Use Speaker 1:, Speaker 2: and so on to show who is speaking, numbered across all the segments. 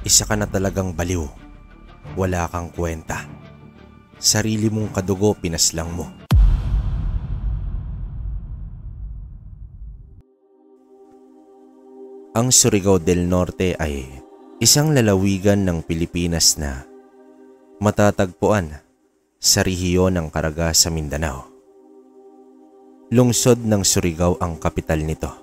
Speaker 1: Isa ka na talagang baliw. Wala kang kwenta. Sarili mong kadugo pinaslang mo. Ang Surigao del Norte ay isang lalawigan ng Pilipinas na matatagpuan sa rehiyon ng Caraga sa Mindanao. Lungsod ng Surigao ang kapital nito.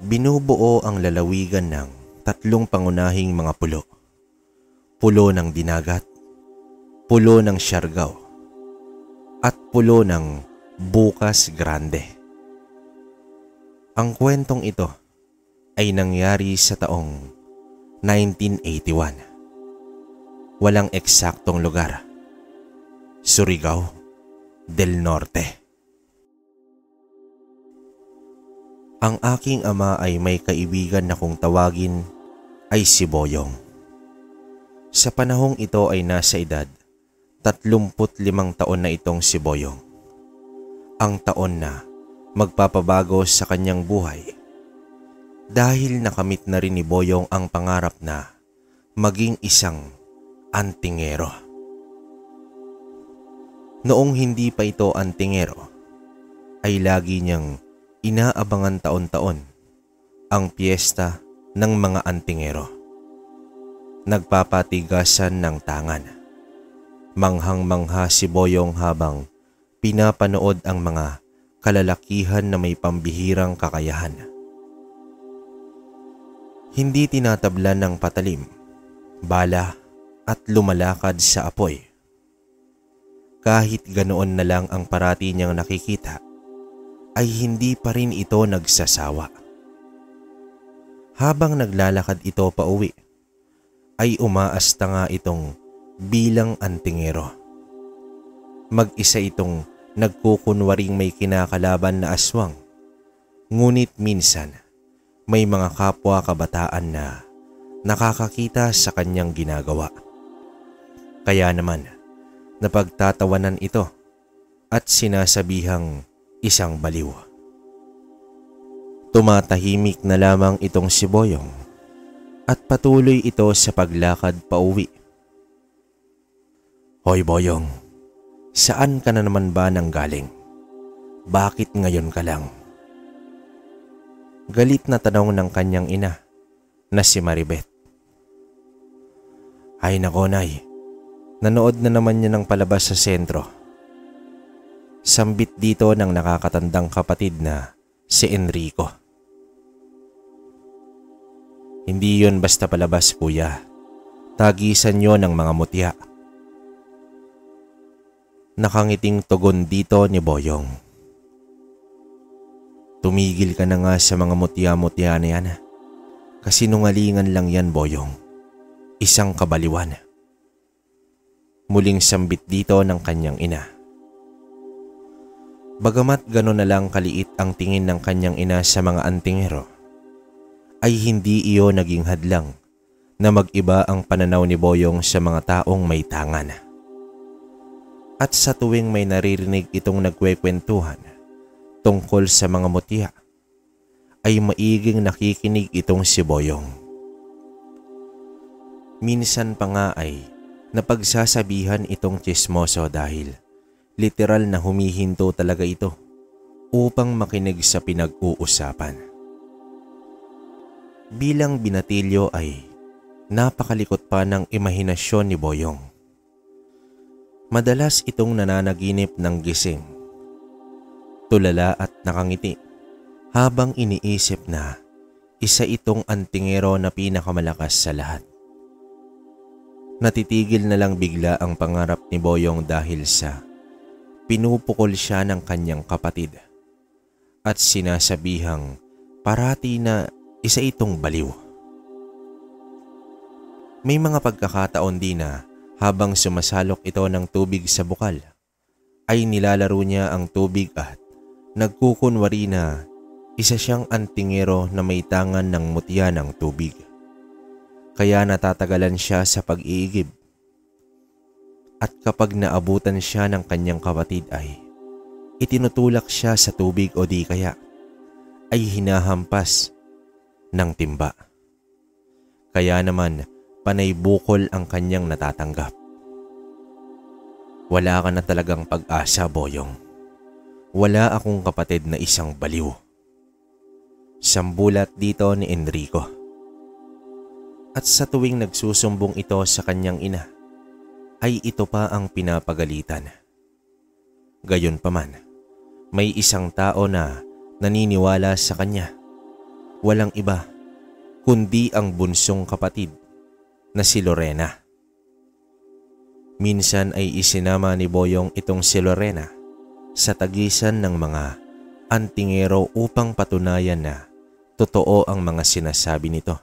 Speaker 1: Binubuo ang lalawigan ng 3 pangunahing mga pulo. Pulo ng Dinagat, Pulo ng Siargao, at Pulo ng Bukas Grande. Ang kwentong ito ay nangyari sa taong 1981. Walang eksaktong lugar. Surigao del Norte. Ang aking ama ay may kaibigan na kung tawagin ay si Boyong. Sa panahong ito ay nasa edad 35 taon na itong si Boyong. Ang taon na magpapabago sa kanyang buhay dahil nakamit na rin ni Boyong ang pangarap na maging isang antingero. Noong hindi pa ito antingero ay lagi niyang inaabangan taon-taon ang piyesta ng mga antingero. Nagpapatigasan ng tangan. Manghang-mangha si Boyong habang pinapanood ang mga kalalakihan na may pambihirang kakayahan. Hindi tinatablan ng patalim, bala at lumalakad sa apoy. Kahit ganoon na lang ang parati niyang nakikita, ay hindi pa rin ito nagsasawa. Habang naglalakad ito pa uwi, ay umaasta nga itong bilang antingero. Mag-isa itong nagkukunwaring may kinakalaban na aswang, ngunit minsan may mga kapwa kabataan na nakakakita sa kanyang ginagawa. Kaya naman napagtatawanan ito at sinasabihang isang baliw. Tumatahimik na lamang itong si Boyong at patuloy ito sa paglakad pauwi. Hoy Boyong, saan ka na naman ba nanggaling? Bakit ngayon ka lang? Galit na tanong ng kanyang ina na si Maribeth. Ay nako nay, nanood na naman niya ng palabas sa sentro. Sambit dito ng nakakatandang kapatid na si Enrico. Hindi yun basta palabas kuya. Tagisan yun ng mga mutya. Nakangiting tugon dito ni Boyong. Tumigil ka na nga sa mga mutya-mutya na yan. Kasinungalingan lang yan Boyong. Isang kabaliwan. Muling sambit dito ng kanyang ina. Bagamat gano'n na lang kaliit ang tingin ng kanyang ina sa mga antingero, ay hindi iyon naging hadlang na mag-iba ang pananaw ni Boyong sa mga taong may tangan. At sa tuwing may naririnig itong nagkwekwentuhan tungkol sa mga mutya, ay maiging nakikinig itong si Boyong. Minsan pa nga ay napagsasabihan itong tsismoso dahil literal na humihinto talaga ito upang makinig sa pinag-uusapan. Bilang binatilyo ay napakalikot pa ng imahinasyon ni Boyong. Madalas itong nananaginip ng gising, tulala at nakangiti habang iniisip na isa itong antingero na pinakamalakas sa lahat. Natitigil na lang bigla ang pangarap ni Boyong dahil sa pinupukol siya ng kanyang kapatid at sinasabihang parati na isa itong baliw. May mga pagkakataon din na habang sumasalok ito ng tubig sa bukal, ay nilalaro niya ang tubig at nagkukunwari na isa siyang antingero na may tangan ng mutya ng tubig. Kaya natatagalan siya sa pag-iigib. At kapag naabutan siya ng kanyang kapatid ay itinutulak siya sa tubig o di kaya ay hinahampas ng timba. Kaya naman panay bukol ang kanyang natatanggap. Wala ka na talagang pag-asa, Boyong. Wala akong kapatid na isang baliw. Sambulat dito ni Enrico. At sa tuwing nagsusumbong ito sa kanyang ina, ay ito pa ang pinapagalitan. Gayunpaman, may isang tao na naniniwala sa kanya. Walang iba kundi ang bunsong kapatid na si Lorena. Minsan ay isinama ni Boyong itong si Lorena sa tagisan ng mga antingero upang patunayan na totoo ang mga sinasabi nito.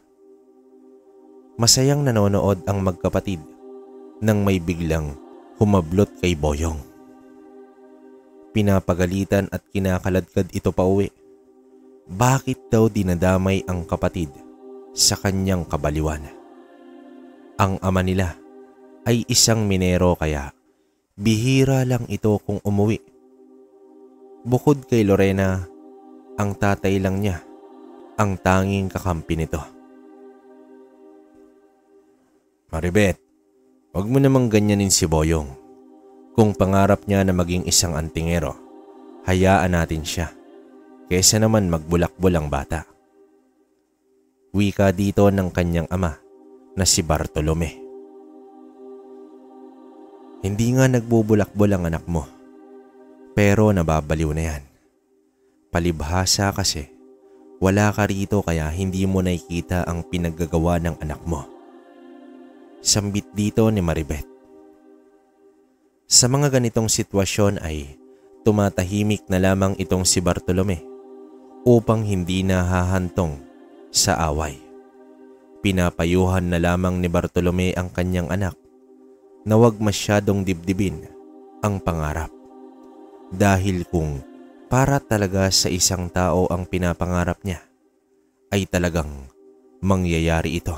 Speaker 1: Masayang nanonood ang magkapatid nang may biglang humablot kay Boyong. Pinapagalitan at kinakaladkad ito pauwi. Bakit daw dinadamay ang kapatid sa kanyang kabaliwan? Ang ama nila ay isang minero kaya bihira lang ito kung umuwi. Bukod kay Lorena, ang tatay lang niya ang tanging kakampi nito. Maribet, wag mo namang ganyanin si Boyong. Kung pangarap niya na maging isang antingero, hayaan natin siya. Kesa naman magbulakbol ang bata. Wika dito ng kanyang ama na si Bartolome. Hindi nga nagbubulakbol ang anak mo, pero nababaliw na yan. Palibhasa kasi, wala ka rito kaya hindi mo nakikita ang pinaggagawa ng anak mo. Sambit dito ni Maribet. Sa mga ganitong sitwasyon ay tumatahimik na lamang itong si Bartolome upang hindi nahahantong sa away. Pinapayuhan na lamang ni Bartolome ang kanyang anak na huwag masyadong dibdibin ang pangarap. Dahil kung para talaga sa isang tao ang pinapangarap niya, ay talagang mangyayari ito.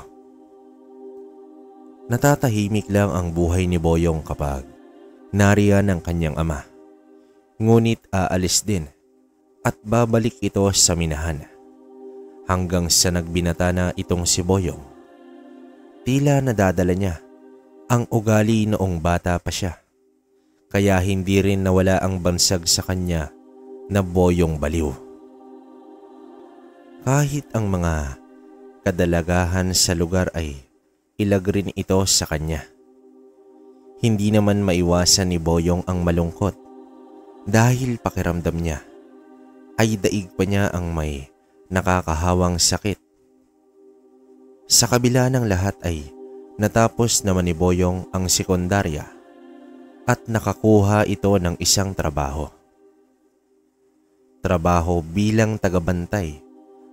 Speaker 1: Natatahimik lang ang buhay ni Boyong kapag nariyan ang kanyang ama. Ngunit aalis din at babalik ito sa minahan. Hanggang sa nagbinata na itong si Boyong, tila nadadala niya ang ugali noong bata pa siya. Kaya hindi rin nawala ang bansag sa kanya na Boyong baliw. Kahit ang mga kadalagahan sa lugar ay ilag rin ito sa kanya. Hindi naman maiwasan ni Boyong ang malungkot dahil pakiramdam niya ay daig pa niya ang may nakakahawang sakit. Sa kabila ng lahat ay natapos naman ni Boyong ang sekundarya at nakakuha ito ng isang trabaho. Trabaho bilang tagabantay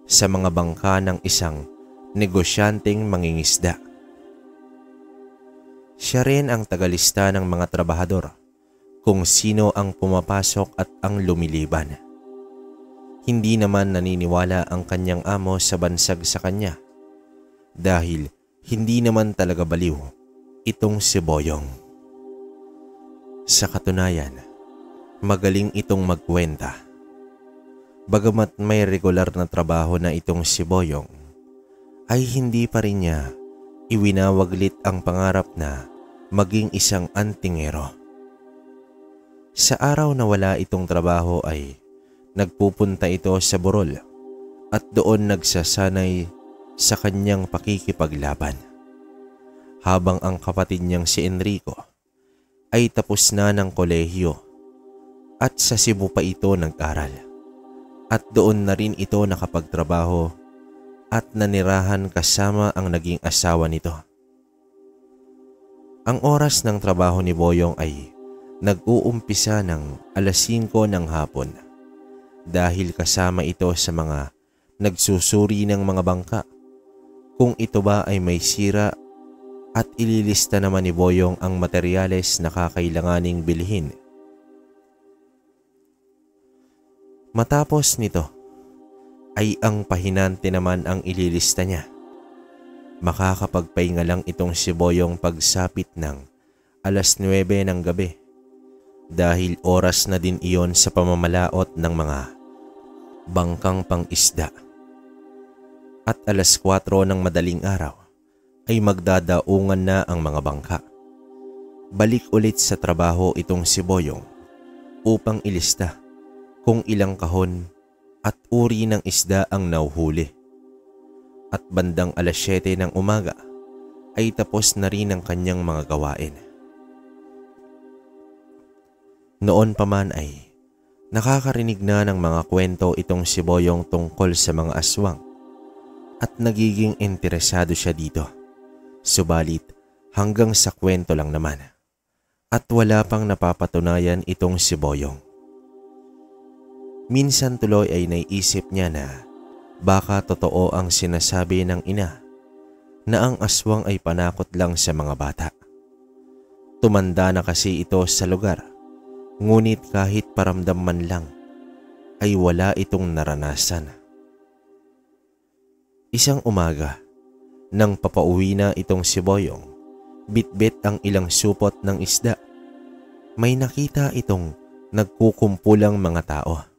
Speaker 1: sa mga bangka ng isang negosyanteng mangingisda. Siya rin ang tagalista ng mga trabahador kung sino ang pumapasok at ang lumiliban. Hindi naman naniniwala ang kanyang amo sa bansag sa kanya dahil hindi naman talaga baliw itong si Boyong. Sa katunayan, magaling itong magkwenta. Bagamat may regular na trabaho na itong si Boyong, ay hindi pa rin niya iwinawaglit ang pangarap na maging isang antingero. Sa araw na wala itong trabaho ay nagpupunta ito sa burol at doon nagsasanay sa kanyang pakikipaglaban. Habang ang kapatid niyang si Enrico ay tapos na ng kolehiyo at sa Cebu pa ito nag-aral. At doon na rin ito nakapagtrabaho at nanirahan kasama ang naging asawa nito. Ang oras ng trabaho ni Boyong ay nag-uumpisa ng 5:00 ng hapon dahil kasama ito sa mga nagsusuri ng mga bangka kung ito ba ay may sira at ililista naman ni Boyong ang materyales na kakailanganing bilhin. Matapos nito ay ang pahinante naman ang ililista niya. Makakapagpahinga lang itong si Boyong pagsapit ng 9:00 ng gabi dahil oras na din iyon sa pamamalaot ng mga bangkang pang-isda. At 4:00 ng madaling araw ay magdadaungan na ang mga bangka. Balik ulit sa trabaho itong si Boyong upang ilista kung ilang kahon at uri ng isda ang nauhuli. At bandang 7:00 ng umaga ay tapos na rin ang kanyang mga gawain. Noon pa man ay nakakarinig na ng mga kwento itong si Boyong tungkol sa mga aswang at nagiging interesado siya dito. Subalit hanggang sa kwento lang naman at wala pang napapatunayan itong si Boyong. Minsan tuloy ay naisip niya na baka totoo ang sinasabi ng ina na ang aswang ay panakot lang sa mga bata. Tumanda na kasi ito sa lugar, ngunit kahit paramdam man lang ay wala itong naranasan. Isang umaga, nang papauwi na itong si Boyong, bitbit ang ilang supot ng isda, may nakita itong nagkukumpulang mga tao.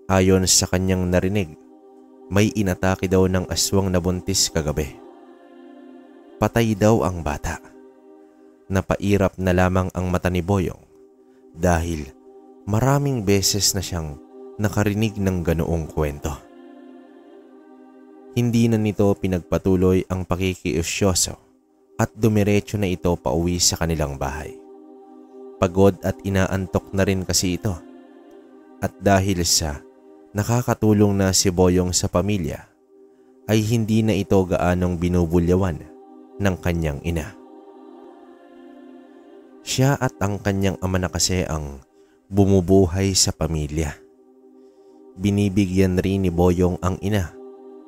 Speaker 1: Ayon sa kanyang narinig, may inatake daw ng aswang na buntis kagabi. Patay daw ang bata. Napairap na lamang ang mata ni Boyong dahil maraming beses na siyang nakarinig ng ganoong kwento. Hindi na nito pinagpatuloy ang pakikiusyoso at dumiretso na ito pauwi sa kanilang bahay. Pagod at inaantok na rin kasi ito. At dahil sa nakakatulong na si Boyong sa pamilya, ay hindi na ito gaanong binubulyawan ng kanyang ina. Siya at ang kanyang ama na kasi ang bumubuhay sa pamilya. Binibigyan rin ni Boyong ang ina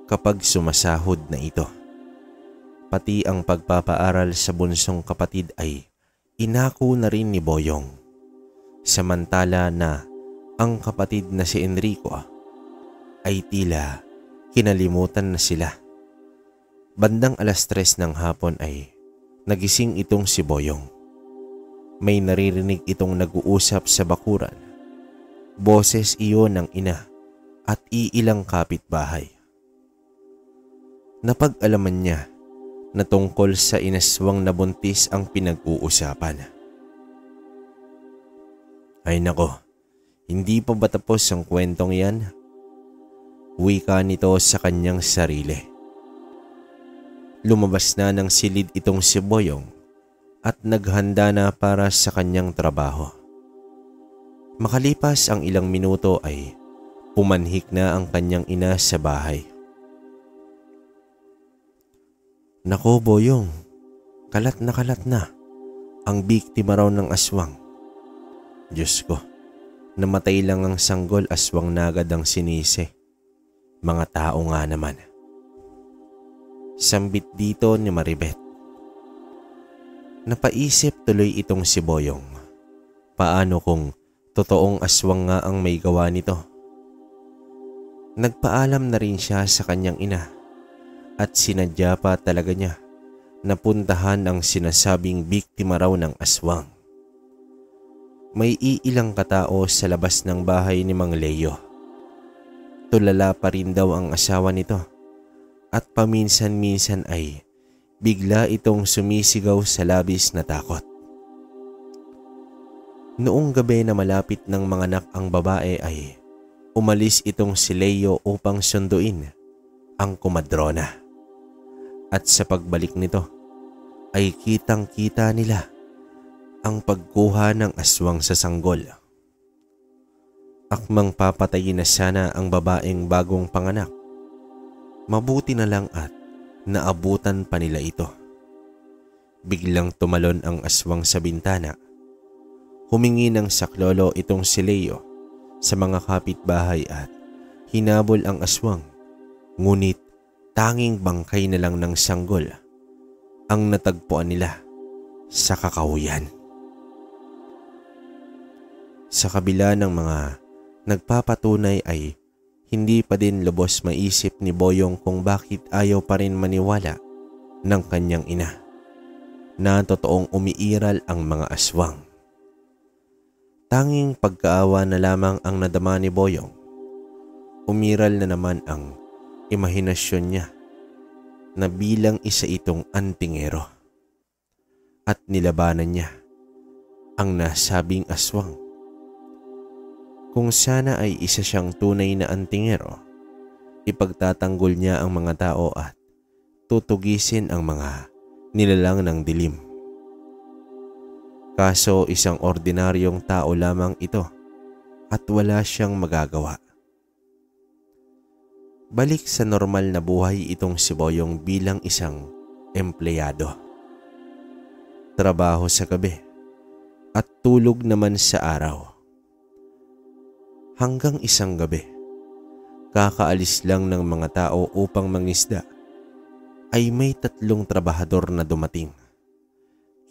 Speaker 1: kapag sumasahod na ito. Pati ang pagpapaaral sa bunsong kapatid ay inako na rin ni Boyong. Samantala na ang kapatid na si Enrico ay tila kinalimutan na sila. Bandang 3:00 ng hapon ay nagising itong si Boyong. May naririnig itong nag-uusap sa bakuran. Boses iyon ng ina at iilang kapitbahay. Napag-alaman niya na tungkol sa inaswang na buntis ang pinag-uusapan. Ay nako, hindi pa ba tapos ang kwentong yan? Wika nito sa kanyang sarili. Lumabas na ng silid itong si Boyong at naghanda na para sa kanyang trabaho. Makalipas ang ilang minuto ay pumanhik na ang kanyang ina sa bahay. Nako Boyong, kalat na ang biktima raw ng aswang. Diyos ko, namatay lang ang sanggol, aswang na agad ang sinisi. Mga tao nga naman. Sambit dito ni Maribet. Napaisip tuloy itong si Boyong. Paano kung totoong aswang nga ang may gawa nito? Nagpaalam na rin siya sa kanyang ina at sinadya pa talaga niya na puntahan ang sinasabing biktima raw ng aswang. May iilang katao sa labas ng bahay ni Mang Leo. Tulala pa rin daw ang asawa nito at paminsan-minsan ay bigla itong sumisigaw sa labis na takot. Noong gabi na malapit ng manganak ang babae ay umalis itong si Leo upang sunduin ang kumadrona. At sa pagbalik nito ay kitang-kita nila ang pagkuha ng aswang sa sanggol. Akmang papatayin na sana ang babaeng bagong panganak. Mabuti na lang at naabutan pa nila ito. Biglang tumalon ang aswang sa bintana. Humingi ng saklolo itong si Leo sa mga kapitbahay at hinabol ang aswang. Ngunit tanging bangkay na lang ng sanggol ang natagpuan nila sa kakahuyan. Sa kabila ng mga nagpapatunay ay hindi pa din lubos maisip ni Boyong kung bakit ayaw pa rin maniwala ng kanyang ina na totoong umiiral ang mga aswang. Tanging pagkaawa na lamang ang nadama ni Boyong. Umiral na naman ang imahinasyon niya na bilang isa itong antingero at nilabanan niya ang nasabing aswang. Kung sana ay isa siyang tunay na antingero, ipagtatanggol niya ang mga tao at tutugisin ang mga nilalang ng dilim. Kaso isang ordinaryong tao lamang ito at wala siyang magagawa. Balik sa normal na buhay itong si Boyong bilang isang empleyado. Trabaho sa gabi at tulog naman sa araw. Hanggang isang gabi, kakaalis lang ng mga tao upang mangisda, ay may 3 trabahador na dumating.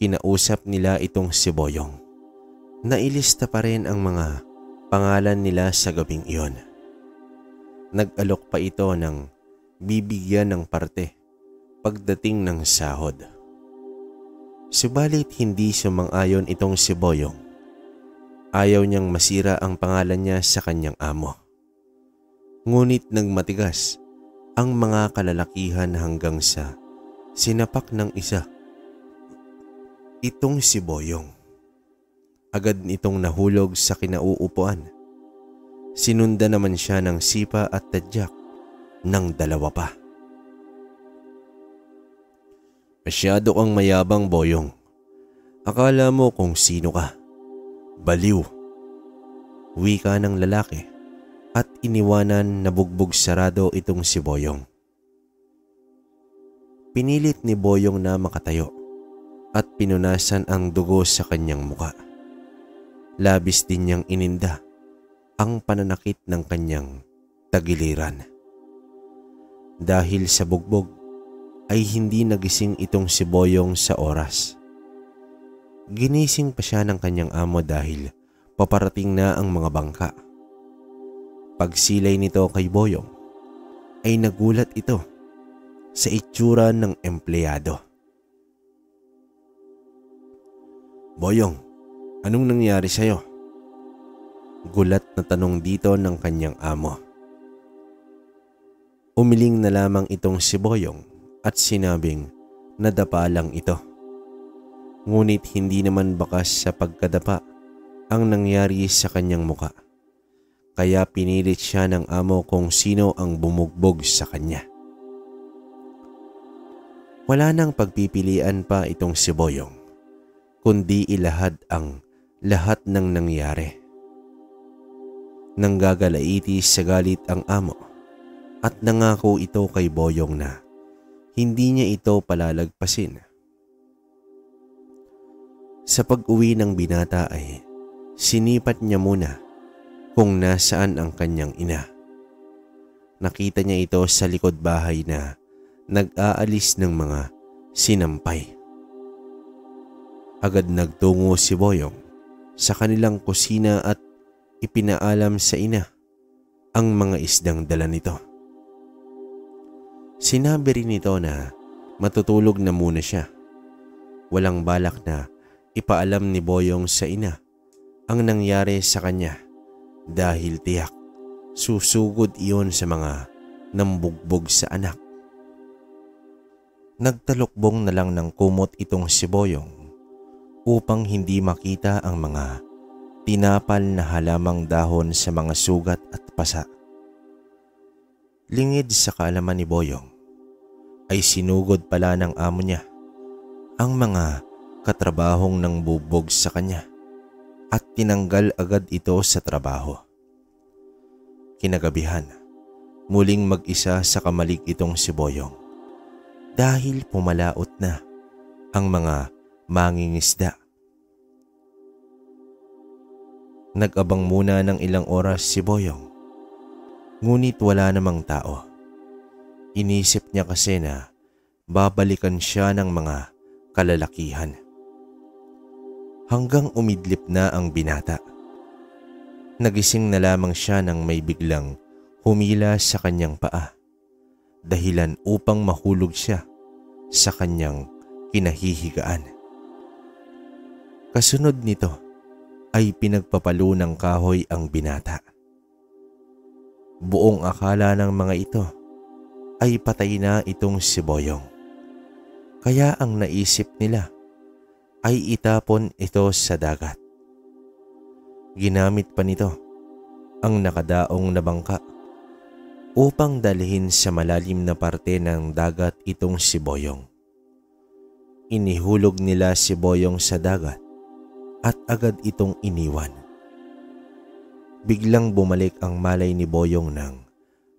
Speaker 1: Kinausap nila itong si Boyong. Nailista pa rin ang mga pangalan nila sa gabing iyon. Nag-alok pa ito ng bibigyan ng parte pagdating ng sahod. Subalit hindi sumang-ayon itong si Boyong. Ayaw niyang masira ang pangalan niya sa kanyang amo. Ngunit nagmatigas ang mga kalalakihan hanggang sa sinapak ng isa itong si Boyong. Agad nitong nahulog sa kinauupuan. Sinunda naman siya ng sipa at tadyak ng 2 pa. Masyado kang mayabang, Boyong. Akala mo kung sino ka. Baliw. Wika ng lalaki at iniwanan na bugbog sarado itong si Boyong. Pinilit ni Boyong na makatayo at pinunasan ang dugo sa kanyang muka. Labis din niyang ininda ang pananakit ng kanyang tagiliran. Dahil sa bugbog ay hindi nagising itong si Boyong sa oras. Ginising pa siya ng kanyang amo dahil paparating na ang mga bangka. Pagsilay nito kay Boyong ay nagulat ito sa itsura ng empleyado. Boyong, anong nangyari sa'yo? Gulat na tanong dito ng kanyang amo. Umiling na lamang itong si Boyong at sinabing nadapa lang ito. Ngunit hindi naman bakas sa pagkadapa ang nangyari sa kanyang muka. Kaya pinilit siya ng amo kung sino ang bumugbog sa kanya. Wala nang pagpipilian pa itong si Boyong, kundi ilahad ang lahat ng nangyari. Nanggagalaiti sa galit ang amo at nangako ito kay Boyong na hindi niya ito palalagpasin. Sa pag-uwi ng binata ay sinipat niya muna kung nasaan ang kanyang ina. Nakita niya ito sa likod bahay na nag-aalis ng mga sinampay. Agad nagtungo si Boyong sa kanilang kusina at ipinaalam sa ina ang mga isdang dala nito. Sinabi rin nito na matutulog na muna siya. Walang balak na ipaalam ni Boyong sa ina ang nangyari sa kanya dahil tiyak susugod iyon sa mga nambugbog sa anak. Nagtalukbong na lang ng kumot itong si Boyong upang hindi makita ang mga tinapal na halamang dahon sa mga sugat at pasa. Lingid sa kaalaman ni Boyong ay sinugod pala ng amo niya ang mga katrabahong nang bubog sa kanya at tinanggal agad ito sa trabaho. Kinagabihan, muling mag-isa sa kamalig itong si Boyong dahil pumalaot na ang mga mangingisda. Nag-abang muna ng ilang oras si Boyong, ngunit wala namang tao. Inisip niya kasi na babalikan siya ng mga kalalakihan. Hanggang umidlip na ang binata. Nagising na lamang siya nang may biglang humila sa kanyang paa, dahilan upang mahulog siya sa kanyang kinahihigaan. Kasunod nito ay pinagpapalo ng kahoy ang binata. Buong akala ng mga ito ay patay na itong si Boyong. Kaya ang naisip nila ay itapon ito sa dagat. Ginamit pa nito ang nakadaong na bangka upang dalhin sa malalim na parte ng dagat itong si Boyong. Inihulog nila si Boyong sa dagat at agad itong iniwan. Biglang bumalik ang malay ni Boyong nang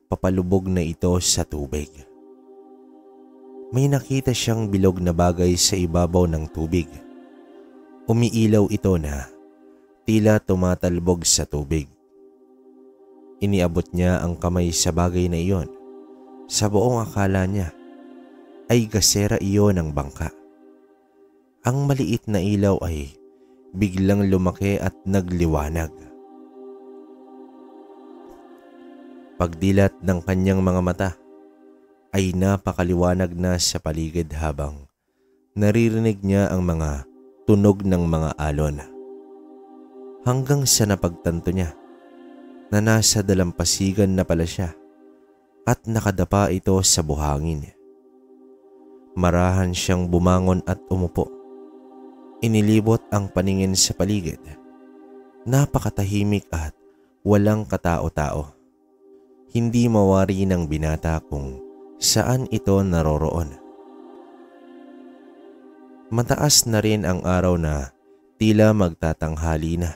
Speaker 1: papalubog na ito sa tubig. May nakita siyang bilog na bagay sa ibabaw ng tubig. Umiilaw ito na tila tumatalbog sa tubig. Iniabot niya ang kamay sa bagay na iyon. Sa buong akala niya ay gasera iyon ng bangka. Ang maliit na ilaw ay biglang lumaki at nagliwanag. Pagdilat ng kanyang mga mata ay napakaliwanag na sa paligid habang naririnig niya ang mga tunog ng mga alon. Hanggang sa napagtanto niya na nasa dalampasigan na pala siya at nakadapa ito sa buhangin. Marahan siyang bumangon at umupo. Inilibot ang paningin sa paligid. Napakatahimik at walang katao-tao. Hindi mawari ng binata kung saan ito naroroon. Mataas na rin ang araw na tila magtatanghali na.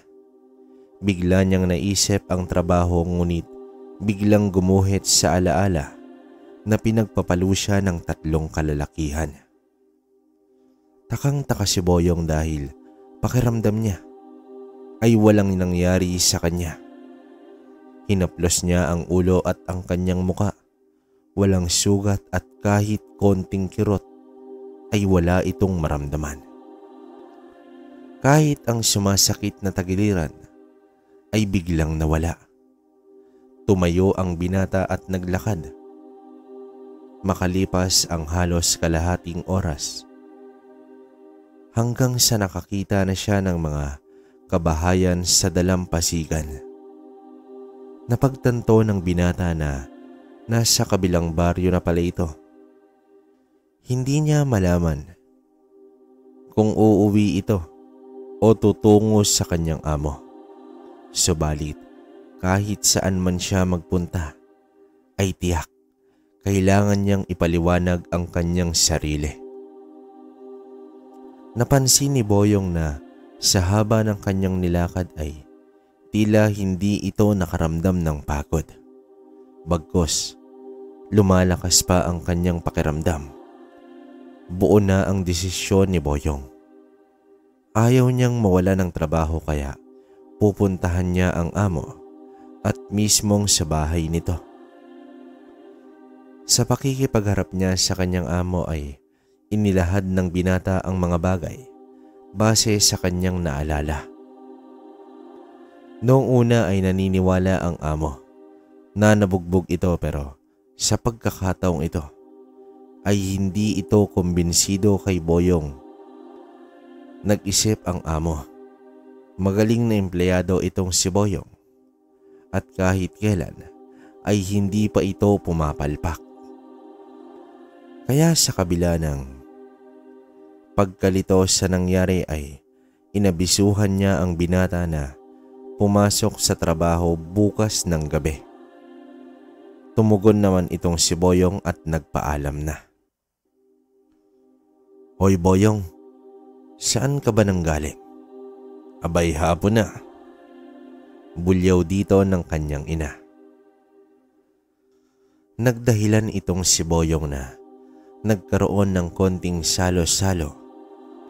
Speaker 1: Bigla niyang naisip ang trabaho ngunit biglang gumuhit sa alaala na pinagpapalo siya ng 3 kalalakihan. Takang-taka si Boyong dahil pakiramdam niya ay walang nangyari sa kanya. Hinaplos niya ang ulo at ang kanyang muka. Walang sugat at kahit konting kirot ay wala itong maramdaman. Kahit ang sumasakit na tagiliran ay biglang nawala. Tumayo ang binata at naglakad. Makalipas ang halos kalahating oras, hanggang sa nakakita na siya ng mga kabahayan sa dalampasigan. Napagtanto ng binata na nasa kabilang baryo na pala ito. Hindi niya malaman kung uuwi ito o tutungo sa kanyang amo. Subalit kahit saan man siya magpunta ay tiyak kailangan niyang ipaliwanag ang kanyang sarili. Napansin ni Boyong na sa haba ng kanyang nilakad ay tila hindi ito nakaramdam ng pagod. Bagkus, lumalakas pa ang kanyang pakiramdam. Buo na ang desisyon ni Boyong. Ayaw niyang mawala ng trabaho kaya pupuntahan niya ang amo at mismong sa bahay nito. Sa pakikipagharap niya sa kanyang amo ay inilahad ng binata ang mga bagay base sa kanyang naalala. Noong una ay naniniwala ang amo na nabugbog ito pero sa pagkakataong ito ay hindi ito kumbinsido kay Boyong. Nag-isip ang amo. Magaling na empleyado itong si Boyong at kahit kailan ay hindi pa ito pumapalpak. Kaya sa kabila ng pagkalito sa nangyari ay inabisuhan niya ang binata na pumasok sa trabaho bukas ng gabi. Tumugon naman itong si Boyong at nagpaalam na. Hoy Boyong, saan ka ba nanggaling? Abay hapon na. Bulyaw dito ng kanyang ina. Nagdahilan itong si Boyong na nagkaroon ng konting salo-salo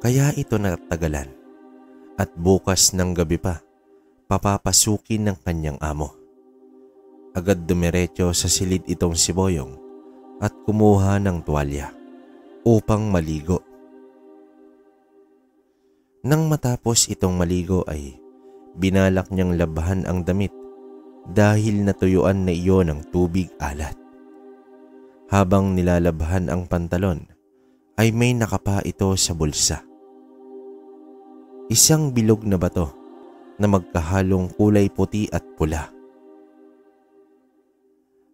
Speaker 1: kaya ito natagalan at bukas ng gabi pa papapasukin ng kanyang amo. Agad dumiretso sa silid itong si Boyong at kumuha ng tuwalya upang maligo. Nang matapos itong maligo ay binalak niyang labhan ang damit dahil natuyuan na iyon ng tubig alat. Habang nilalabhan ang pantalon ay may nakapa ito sa bulsa. Isang bilog na bato na magkahalong kulay puti at pula.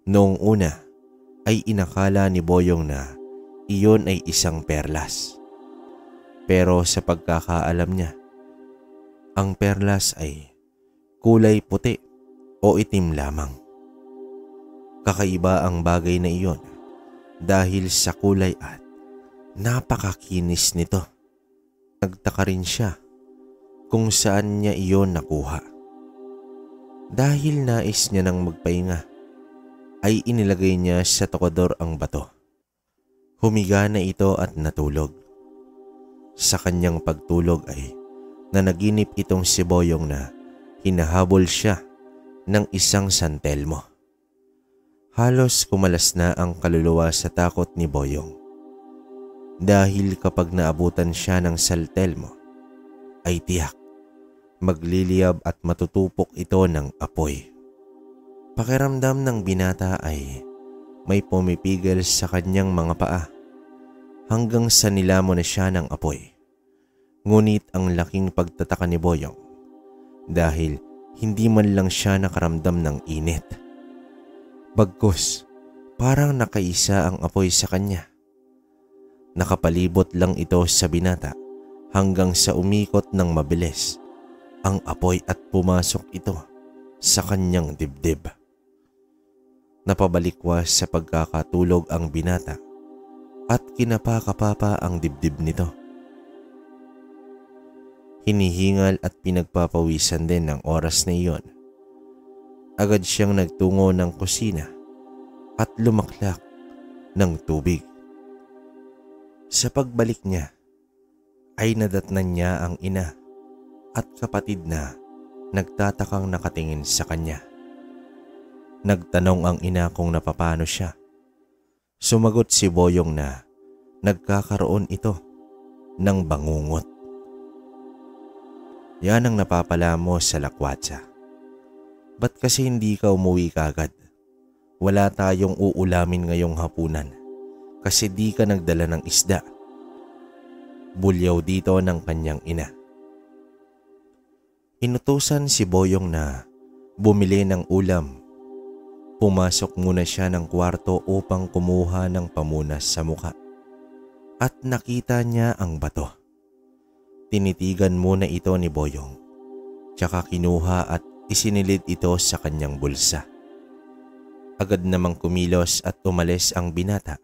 Speaker 1: Noong una ay inakala ni Boyong na iyon ay isang perlas. Pero sa pagkakaalam niya, ang perlas ay kulay puti o itim lamang. Kakaiba ang bagay na iyon dahil sa kulay at napakakinis nito. Nagtaka rin siya kung saan niya iyon nakuha. Dahil nais niya nang magpahinga, ay inilagay niya sa tokador ang bato. Humiga na ito at natulog. Sa kanyang pagtulog ay nanaginip itong si Boyong na hinahabol siya ng isang santelmo. Halos kumalas na ang kaluluwa sa takot ni Boyong. Dahil kapag naabutan siya ng santelmo, ay tiyak magliliyab at matutupok ito ng apoy. Pakiramdam ng binata ay may pumipigil sa kanyang mga paa hanggang sa nilamon na siya ng apoy. Ngunit ang laking pagtataka ni Boyong dahil hindi man lang siya nakaramdam ng init. Bagkus, parang nakaisa ang apoy sa kanya. Nakapalibot lang ito sa binata hanggang sa umikot ng mabilis ang apoy at pumasok ito sa kanyang dibdib. Napabalikwas sa pagkakatulog ang binata at kinapakapapa ang dibdib nito. Hinihingal at pinagpapawisan din ng oras na iyon. Agad siyang nagtungo ng kusina at lumaklak ng tubig. Sa pagbalik niya ay nadatnan niya ang ina at kapatid na nagtatakang nakatingin sa kanya. Nagtanong ang ina kung napapano siya. Sumagot si Boyong na nagkakaroon ito ng bangungot. Yan ang napapala mo sa lakwatsa. Ba't kasi hindi ka umuwi kagad? Wala tayong uulamin ngayong hapunan kasi di ka nagdala ng isda. Bulyaw dito ng kanyang ina. Inutusan si Boyong na bumili ng ulam. Pumasok muna siya ng kwarto upang kumuha ng pamunas sa muka at nakita niya ang bato. Tinitigan muna ito ni Boyong, tsaka kinuha at isinilid ito sa kanyang bulsa. Agad namang kumilos at umalis ang binata.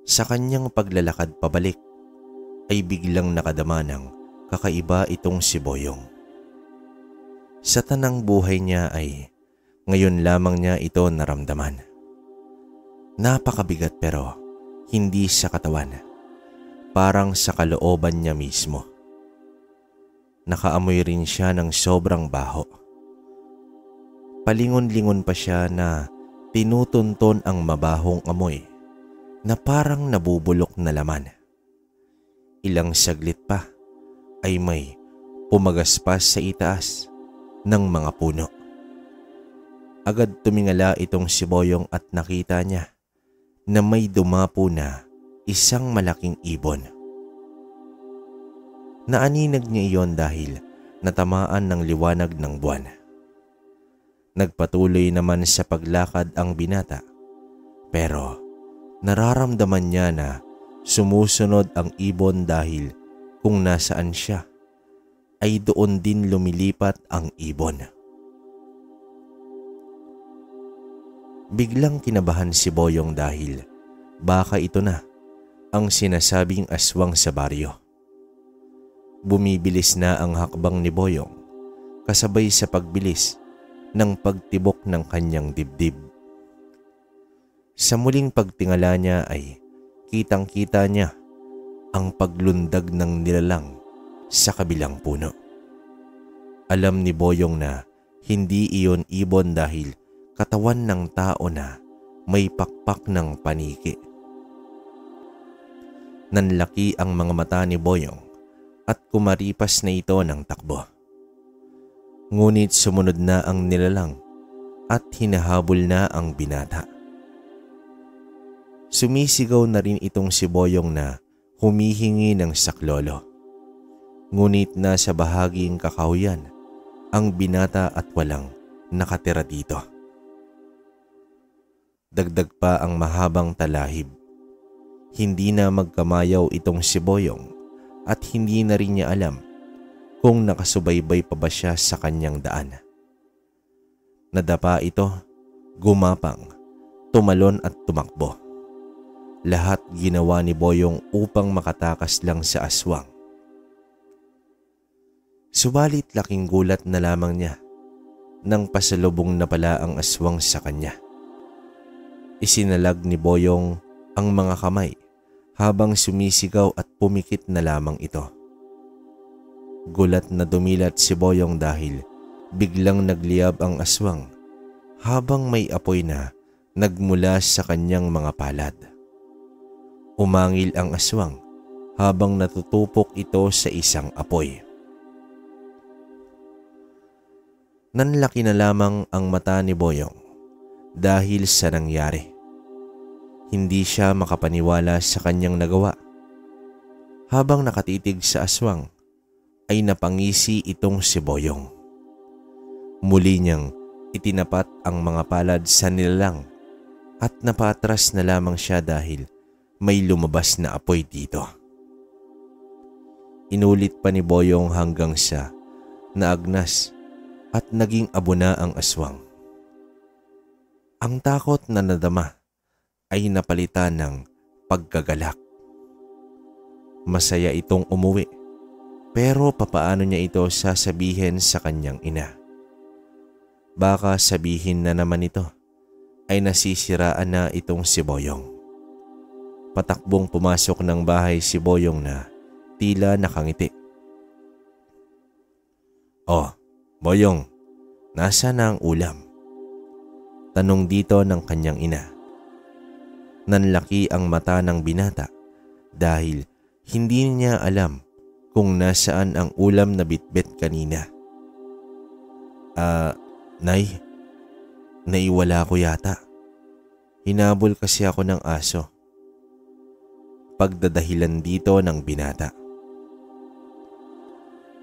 Speaker 1: Sa kanyang paglalakad pabalik ay biglang nakadama ng kakaiba itong si Boyong. Sa tanang buhay niya ay ngayon lamang niya ito naramdaman. Napakabigat pero hindi sa katawan, parang sa kalooban niya mismo. Nakaamoy rin siya ng sobrang baho. Palingon-lingon pa siya na tinutunton ang mabahong amoy na parang nabubulok na laman. Ilang saglit pa ay may pumagaspas sa itaas ng mga puno. Agad tumingala itong si Boyong at nakita niya na may dumapo na isang malaking ibon. Naaninag niya iyon dahil natamaan ng liwanag ng buwan. Nagpatuloy naman sa paglakad ang binata pero nararamdaman niya na sumusunod ang ibon dahil kung nasaan siya ay doon din lumilipat ang ibon. Biglang kinabahan si Boyong dahil baka ito na ang sinasabing aswang sa baryo. Bumibilis na ang hakbang ni Boyong kasabay sa pagbilis ng pagtibok ng kanyang dibdib. Sa muling pagtingala niya ay kitang-kita niya ang paglundag ng nilalang sa kabilang puno. Alam ni Boyong na hindi iyon ibon dahil katawan ng tao na may pakpak ng paniki. Nanlaki ang mga mata ni Boyong at kumaripas na ito ng takbo. Ngunit sumunod na ang nilalang at hinahabol na ang binata. Sumisigaw na rin itong si Boyong na humihingi ng saklolo. Ngunit nasa bahaging kakahuyan ang binata at walang nakatira dito. Dagdag pa ang mahabang talahib. Hindi na magkamayaw itong si Boyong at hindi na rin niya alam kung nakasubaybay pa ba siya sa kanyang daan. Nadapa ito, gumapang, tumalon at tumakbo. Lahat ginawa ni Boyong upang makatakas lang sa aswang. Subalit laking gulat na lamang niya nang pasalubong na pala ang aswang sa kanya. Isinalag ni Boyong ang mga kamay habang sumisigaw at pumikit na lamang ito. Gulat na dumilat si Boyong dahil biglang nagliyab ang aswang habang may apoy na nagmula sa kanyang mga palad. Umangil ang aswang habang natutupok ito sa isang apoy. Nanlaki na lamang ang mata ni Boyong dahil sa nangyari. Hindi siya makapaniwala sa kanyang nagawa. Habang nakatitig sa aswang, ay napangisi itong si Boyong. Muli niyang itinapat ang mga palad sa nilalang at napatras na lamang siya dahil may lumabas na apoy dito. Inulit pa ni Boyong hanggang sa naagnas at naging abo na ang aswang. Ang takot na nadama ay napalitan ng pagkagalak. Masaya itong umuwi, pero papaano niya ito sasabihin sa kanyang ina? Baka sabihin na naman ito ay nasisiraan na itong si Boyong. Patakbong pumasok ng bahay si Boyong na tila nakangiti. "Oh, Boyong, nasa na ang ulam?" Tanong dito ng kanyang ina. Nanlaki ang mata ng binata dahil hindi niya alam kung nasaan ang ulam na bitbit kanina. Nay, naiwala ko yata. Hinabol kasi ako ng aso." Pagdadahilan dito ng binata.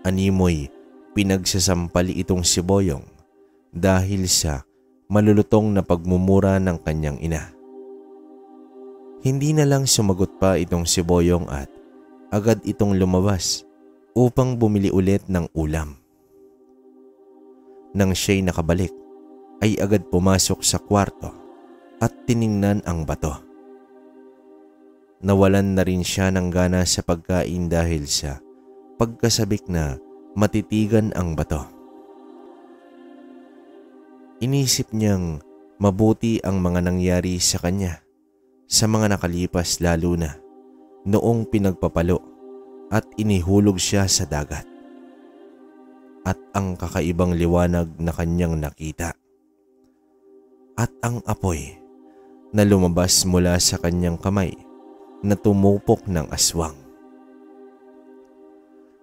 Speaker 1: Animoy pinagsasampali itong si Boyong dahil sa malulutong na pagmumura ng kanyang ina. Hindi na lang sumagot pa itong si Boyong at agad itong lumabas upang bumili ulit ng ulam. Nang siya'y nakabalik, ay agad pumasok sa kwarto at tiningnan ang bato. Nawalan na rin siya ng gana sa pagkain dahil sa pagkasabik na matitigan ang bato. Inisip niyang mabuti ang mga nangyari sa kanya sa mga nakalipas, lalo na noong pinagpapalo at inihulog siya sa dagat. At ang kakaibang liwanag na kanyang nakita. At ang apoy na lumabas mula sa kanyang kamay na tumupok ng aswang.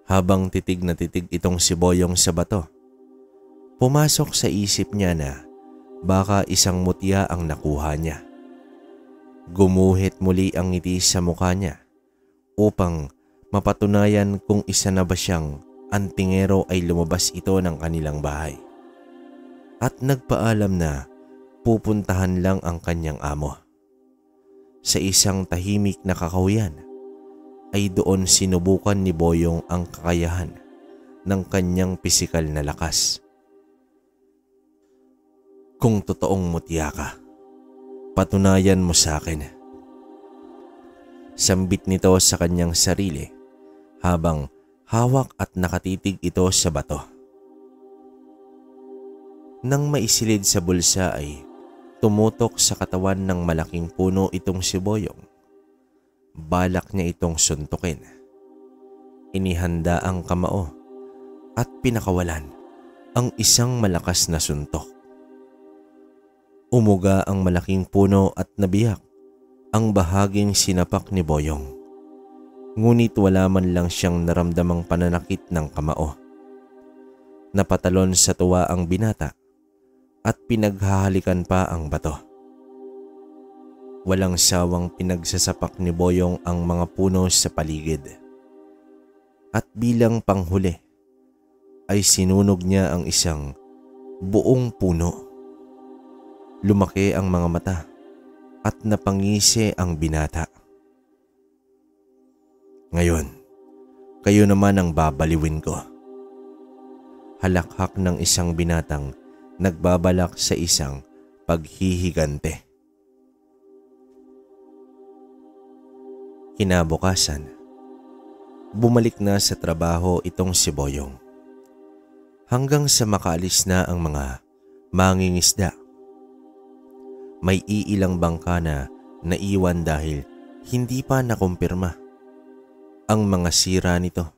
Speaker 1: Habang titig na titig itong si Boyong sa bato, pumasok sa isip niya na baka isang mutya ang nakuha niya. Gumuhit muli ang ngiti sa mukha niya upang mapatunayan kung isa na ba siyang antingero ay lumabas ito ng kanilang bahay. At nagpaalam na pupuntahan lang ang kanyang amo. Sa isang tahimik na kakahuyan ay doon sinubukan ni Boyong ang kakayahan ng kanyang pisikal na lakas. "Kung totoong mutya ka, patunayan mo sa akin." Sambit nito sa kanyang sarili habang hawak at nakatitig ito sa bato. Nang maisilid sa bulsa ay tumutok sa katawan ng malaking puno itong si Boyong. Balak niya itong suntukin. Inihanda ang kamao at pinakawalan ang isang malakas na suntok. Umuga ang malaking puno at nabiyak ang bahaging sinapak ni Boyong. Ngunit wala man lang siyang naramdamang pananakit ng kamao. Napatalon sa tuwa ang binata at pinaghahalikan pa ang bato. Walang sawang pinagsasapak ni Boyong ang mga puno sa paligid. At bilang panghuli ay sinunog niya ang isang buong puno. Lumaki ang mga mata at napangisi ang binata. Ngayon, kayo naman ang babaliwin ko. Halakhak ng isang binatang nagbabalak sa isang paghihigante. Kinabukasan, bumalik na sa trabaho itong si Boyong. Hanggang sa makaalis na ang mga mangingisda. May iilang bangka na naiwan dahil hindi pa nakumpirma ang mga sira nito.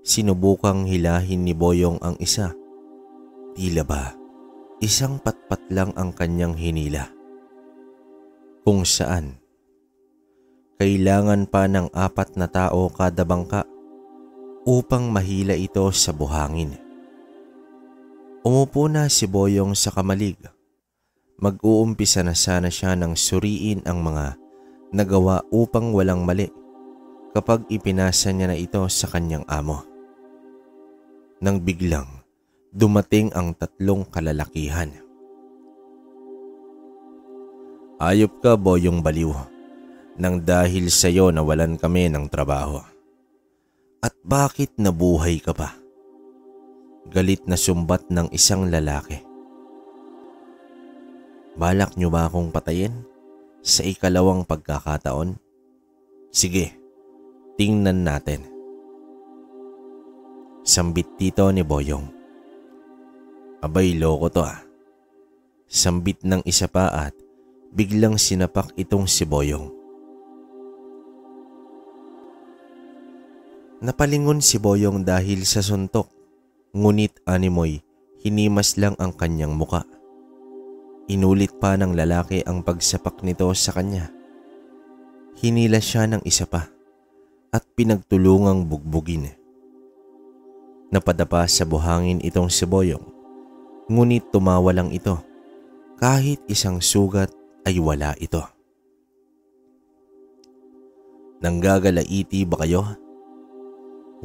Speaker 1: Sinubukang hilahin ni Boyong ang isa. Tila ba isang patpat lang ang kanyang hinila. Kung saan kailangan pa ng 4 na tao kada bangka upang mahila ito sa buhangin. Umupo na si Boyong sa kamalig. Mag-uumpisa na sana siya ng suriin ang mga nagawa upang walang mali kapag ipinasa niya na ito sa kanyang amo. Nang biglang dumating ang 3 kalalakihan. Ayop ka, Boyong baliw, nang dahil sa iyo nawalan kami ng trabaho. At bakit nabuhay ka pa? Galit na sumbat ng isang lalaki. Balak niyo ba akong patayin sa ikalawang pagkakataon? Sige, tingnan natin. Sambit dito ni Boyong. Abay, loko to ah. Sambit ng isa pa at biglang sinapak itong si Boyong. Napalingon si Boyong dahil sa suntok, ngunit animoy hinimas lang ang kanyang muka. Inulit pa ng lalaki ang pagsapak nito sa kanya. Hinila siya ng isa pa at pinagtulungang bugbugin. Napadapa sa buhangin itong si Boyong, ngunit tumawa lang ito. Kahit isang sugat ay wala ito. Nanggagalaiti ba kayo?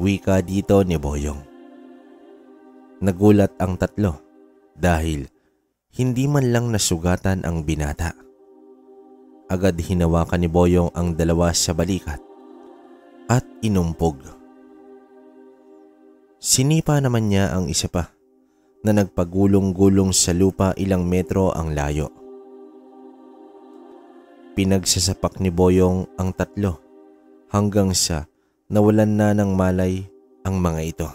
Speaker 1: Wika dito ni Boyong. Nagulat ang 3 dahil hindi man lang nasugatan ang binata. Agad hinawakan ni Boyong ang 2 sa balikat at inumpog. Sinipa naman niya ang isa pa na nagpagulong-gulong sa lupa ilang metro ang layo. Pinagsasapak ni Boyong ang 3 hanggang sa nawalan na ng malay ang mga ito.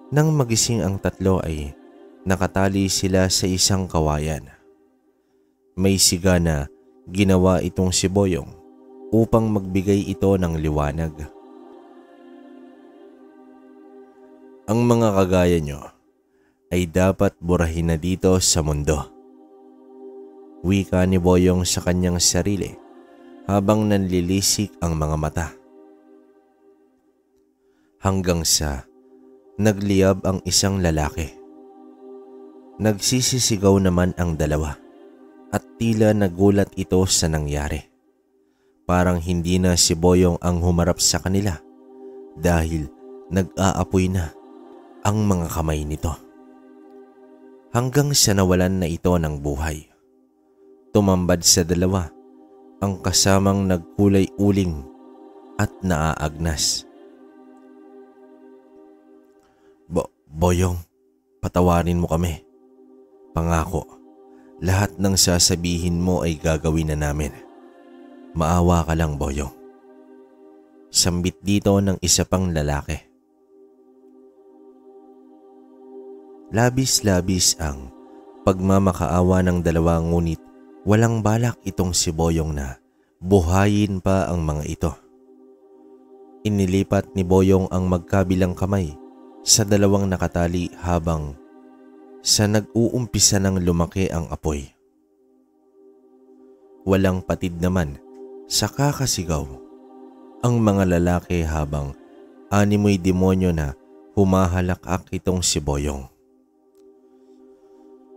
Speaker 1: Nang magising ang 3 ay nakatali sila sa isang kawayan. May siga na ginawa itong si Boyong upang magbigay ito ng liwanag. Ang mga kagaya nyo ay dapat burahin na dito sa mundo. Wika ni Boyong sa kanyang sarili habang nanlilisik ang mga mata. Hanggang sa nagliyab ang isang lalaki. Nagsisisigaw naman ang 2 at tila nagulat ito sa nangyari. Parang hindi na si Boyong ang humarap sa kanila dahil nag-aapoy na ang mga kamay nito. Hanggang sa nawalan na ito ng buhay. Tumambad sa 2 ang kasamang nagkulay uling at naaagnas. Boyong, patawarin mo kami. Pangako, lahat ng sasabihin mo ay gagawin na namin. Maawa ka lang, Boyong. Sambit dito ng isa pang lalaki. Labis-labis ang pagmamakaawa ng 2 ngunit walang balak itong si Boyong na buhayin pa ang mga ito. Inilipat ni Boyong ang magkabilang kamay sa 2 nakatali habang sa nag-uumpisa ng lumaki ang apoy. Walang patid naman sa kakasigaw ang mga lalaki habang animoy demonyo na humahalakak itong si Boyong.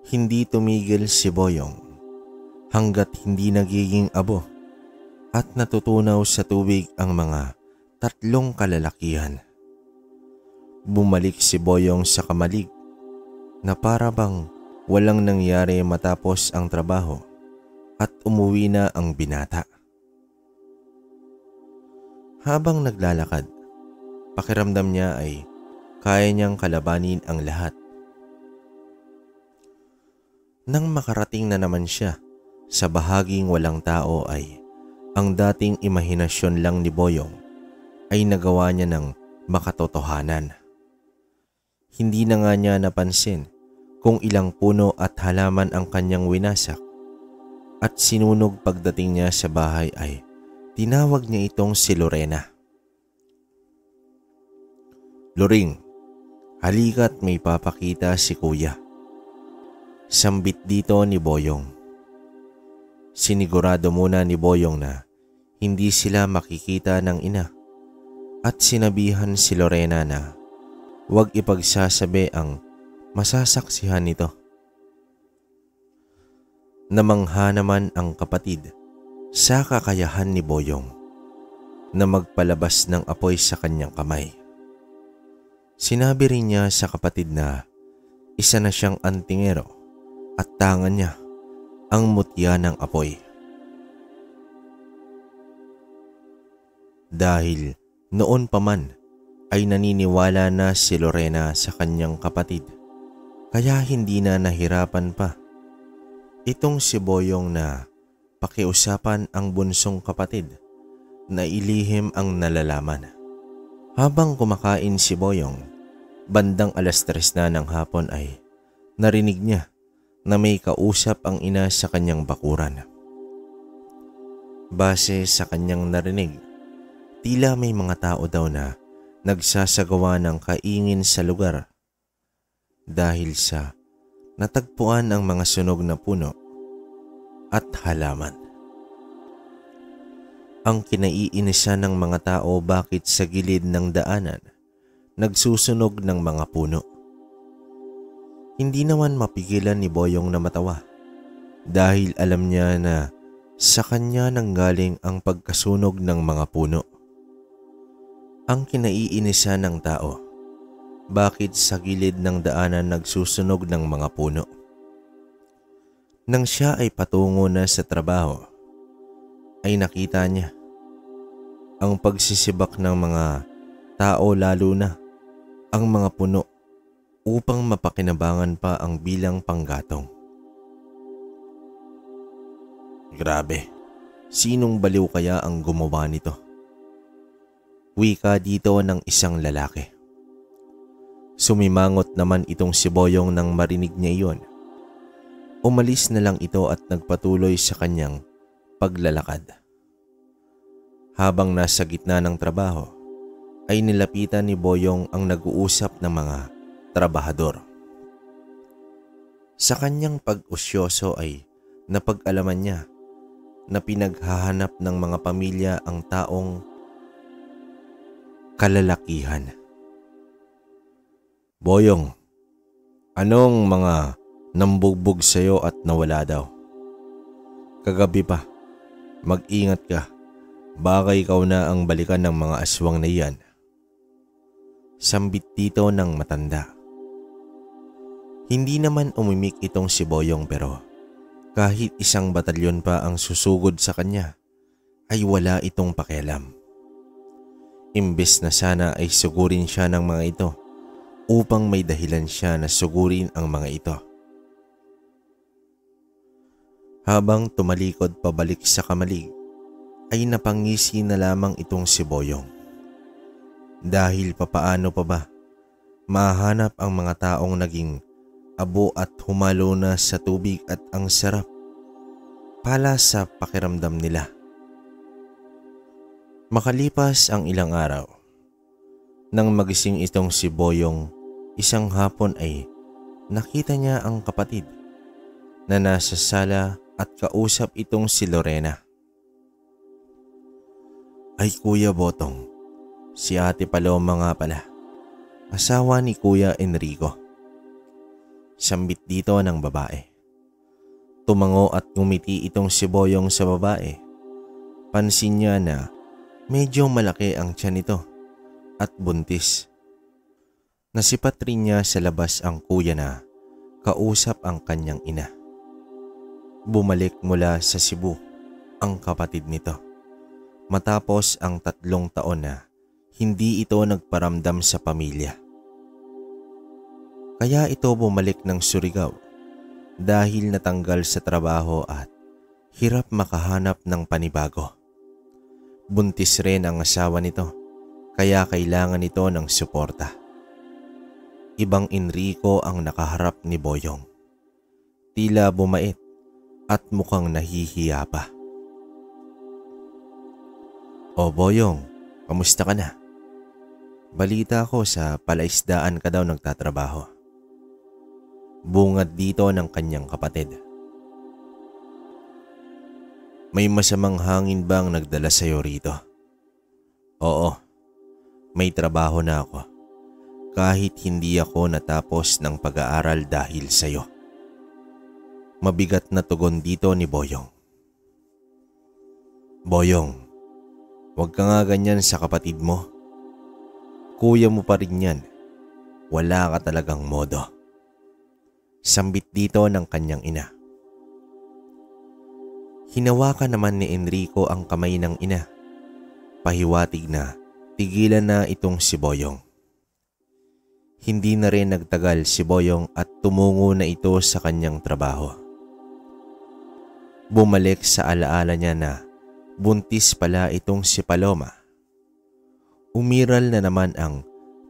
Speaker 1: Hindi tumigil si Boyong hanggat hindi nagiging abo at natutunaw sa tubig ang mga 3 kalalakihan. Bumalik si Boyong sa kamalig na para bang Walang nangyari matapos ang trabaho at umuwi na ang binata. Habang naglalakad, pakiramdam niya ay kaya niyang kalabanin ang lahat. Nang makarating na naman siya sa bahaging walang tao ay ang dating imahinasyon lang ni Boyong ay nagawa niya ng makatotohanan. Hindi na nga niya napansin kung ilang puno at halaman ang kanyang winasak at sinunog pagdating niya sa bahay ay tinawag niya itong si Lorena. "Loring, halika't may papakita si kuya." Sambit dito ni Boyong. Sinigurado muna ni Boyong na hindi sila makikita ng ina at sinabihan si Lorena na huwag ipagsasabi ang masasaksihan nito. Namangha naman ang kapatid sa kakayahan ni Boyong na magpalabas ng apoy sa kanyang kamay. Sinabi rin niya sa kapatid na isa na siyang antingero at tangan niya ang mutya ng apoy. Dahil noon pa man ay naniniwala na si Lorena sa kanyang kapatid, kaya hindi na nahirapan pa itong si Boyong na pakiusapan ang bunsong kapatid na ilihim ang nalalaman. Habang kumakain si Boyong, bandang 3:00 na ng hapon ay narinig niya na may kausap ang ina sa kanyang bakuran. Base sa kanyang narinig, tila may mga tao daw na nagsasagawa ng kaingin sa lugar dahil sa natagpuan ang mga sunog na puno at halaman. Ang kinaiinisan ng mga tao bakit sa gilid ng daanan nagsusunog ng mga puno. Hindi naman mapigilan ni Boyong na matawa dahil alam niya na sa kanya nanggaling ang pagkasunog ng mga puno. Ang kinaiinisan ng tao, bakit sa gilid ng daanan nagsusunog ng mga puno? Nang siya ay patungo na sa trabaho, ay nakita niya ang pagsisibak ng mga tao, lalo na ang mga puno, upang mapakinabangan pa ang bilang panggatong. Grabe, sinong baliw kaya ang gumawa nito? Wika dito ng isang lalaki. Sumimangot naman itong si Boyong nang marinig niya iyon. Umalis na lang ito at nagpatuloy sa kanyang paglalakad. Habang nasa gitna ng trabaho, ay nilapitan ni Boyong ang nag-uusap ng mga trabahador. Sa kanyang pag-usyoso ay napag-alaman niya na pinaghahanap ng mga pamilya ang taong kalalakihan. "Boyong, anong mga nambugbog sa'yo at nawala daw? Kagabi pa, mag-ingat ka, baka ikaw na ang balikan ng mga aswang na iyan." Sambit dito ng matanda. Hindi naman umimik itong si Boyong, pero kahit isang batalyon pa ang susugod sa kanya ay wala itong pakialam. Imbes na sana ay sugurin siya ng mga ito upang may dahilan siya na sugurin ang mga ito. Habang tumalikod pabalik sa kamalig, ay napangisi na lamang itong si Boyong. Dahil papaano pa ba mahanap ang mga taong naging abo at humalo na sa tubig at ang sarap pala sa pakiramdam nila. Makalipas ang ilang araw, nang magising itong si Boyong, isang hapon ay nakita niya ang kapatid na nasa sala at kausap itong si Lorena. "Ay Kuya Botong, si Ate Paloma nga pala, asawa ni Kuya Enrico." Sambit dito ng babae. Tumango at ngumiti itong si Boyong sa babae. Pansin niya na medyo malaki ang tiyan nito at buntis. Nasipat rin niya sa labas ang kuya na kausap ang kanyang ina. Bumalik mula sa Cebu ang kapatid nito matapos ang 3 taon na hindi ito nagparamdam sa pamilya. Kaya ito bumalik ng Surigao dahil natanggal sa trabaho at hirap makahanap ng panibago. Buntis rin ang asawa nito kaya kailangan ito ng suporta. Ibang Enrico ang nakaharap ni Boyong. Tila bumait at mukhang nahihiya pa. "O Boyong, kamusta ka na? Balita ko sa palaisdaan ka daw nagtatrabaho." Bungad dito ng kanyang kapatid. "May masamang hangin bang nagdala sa'yo rito?" "Oo, may trabaho na ako. Kahit hindi ako natapos ng pag-aaral dahil sa'yo." Mabigat na tugon dito ni Boyong. "Boyong, huwag ka nga ganyan sa kapatid mo. Kuya mo pa rin yan. Wala ka talagang modo." Sambit dito ng kanyang ina. Hinawakan naman ni Enrico ang kamay ng ina. Pahiwatig na tigilan na itong si Boyong. Hindi na rin nagtagal si Boyong at tumungo na ito sa kanyang trabaho. Bumalik sa alaala niya na buntis pala itong si Paloma. Umiral na naman ang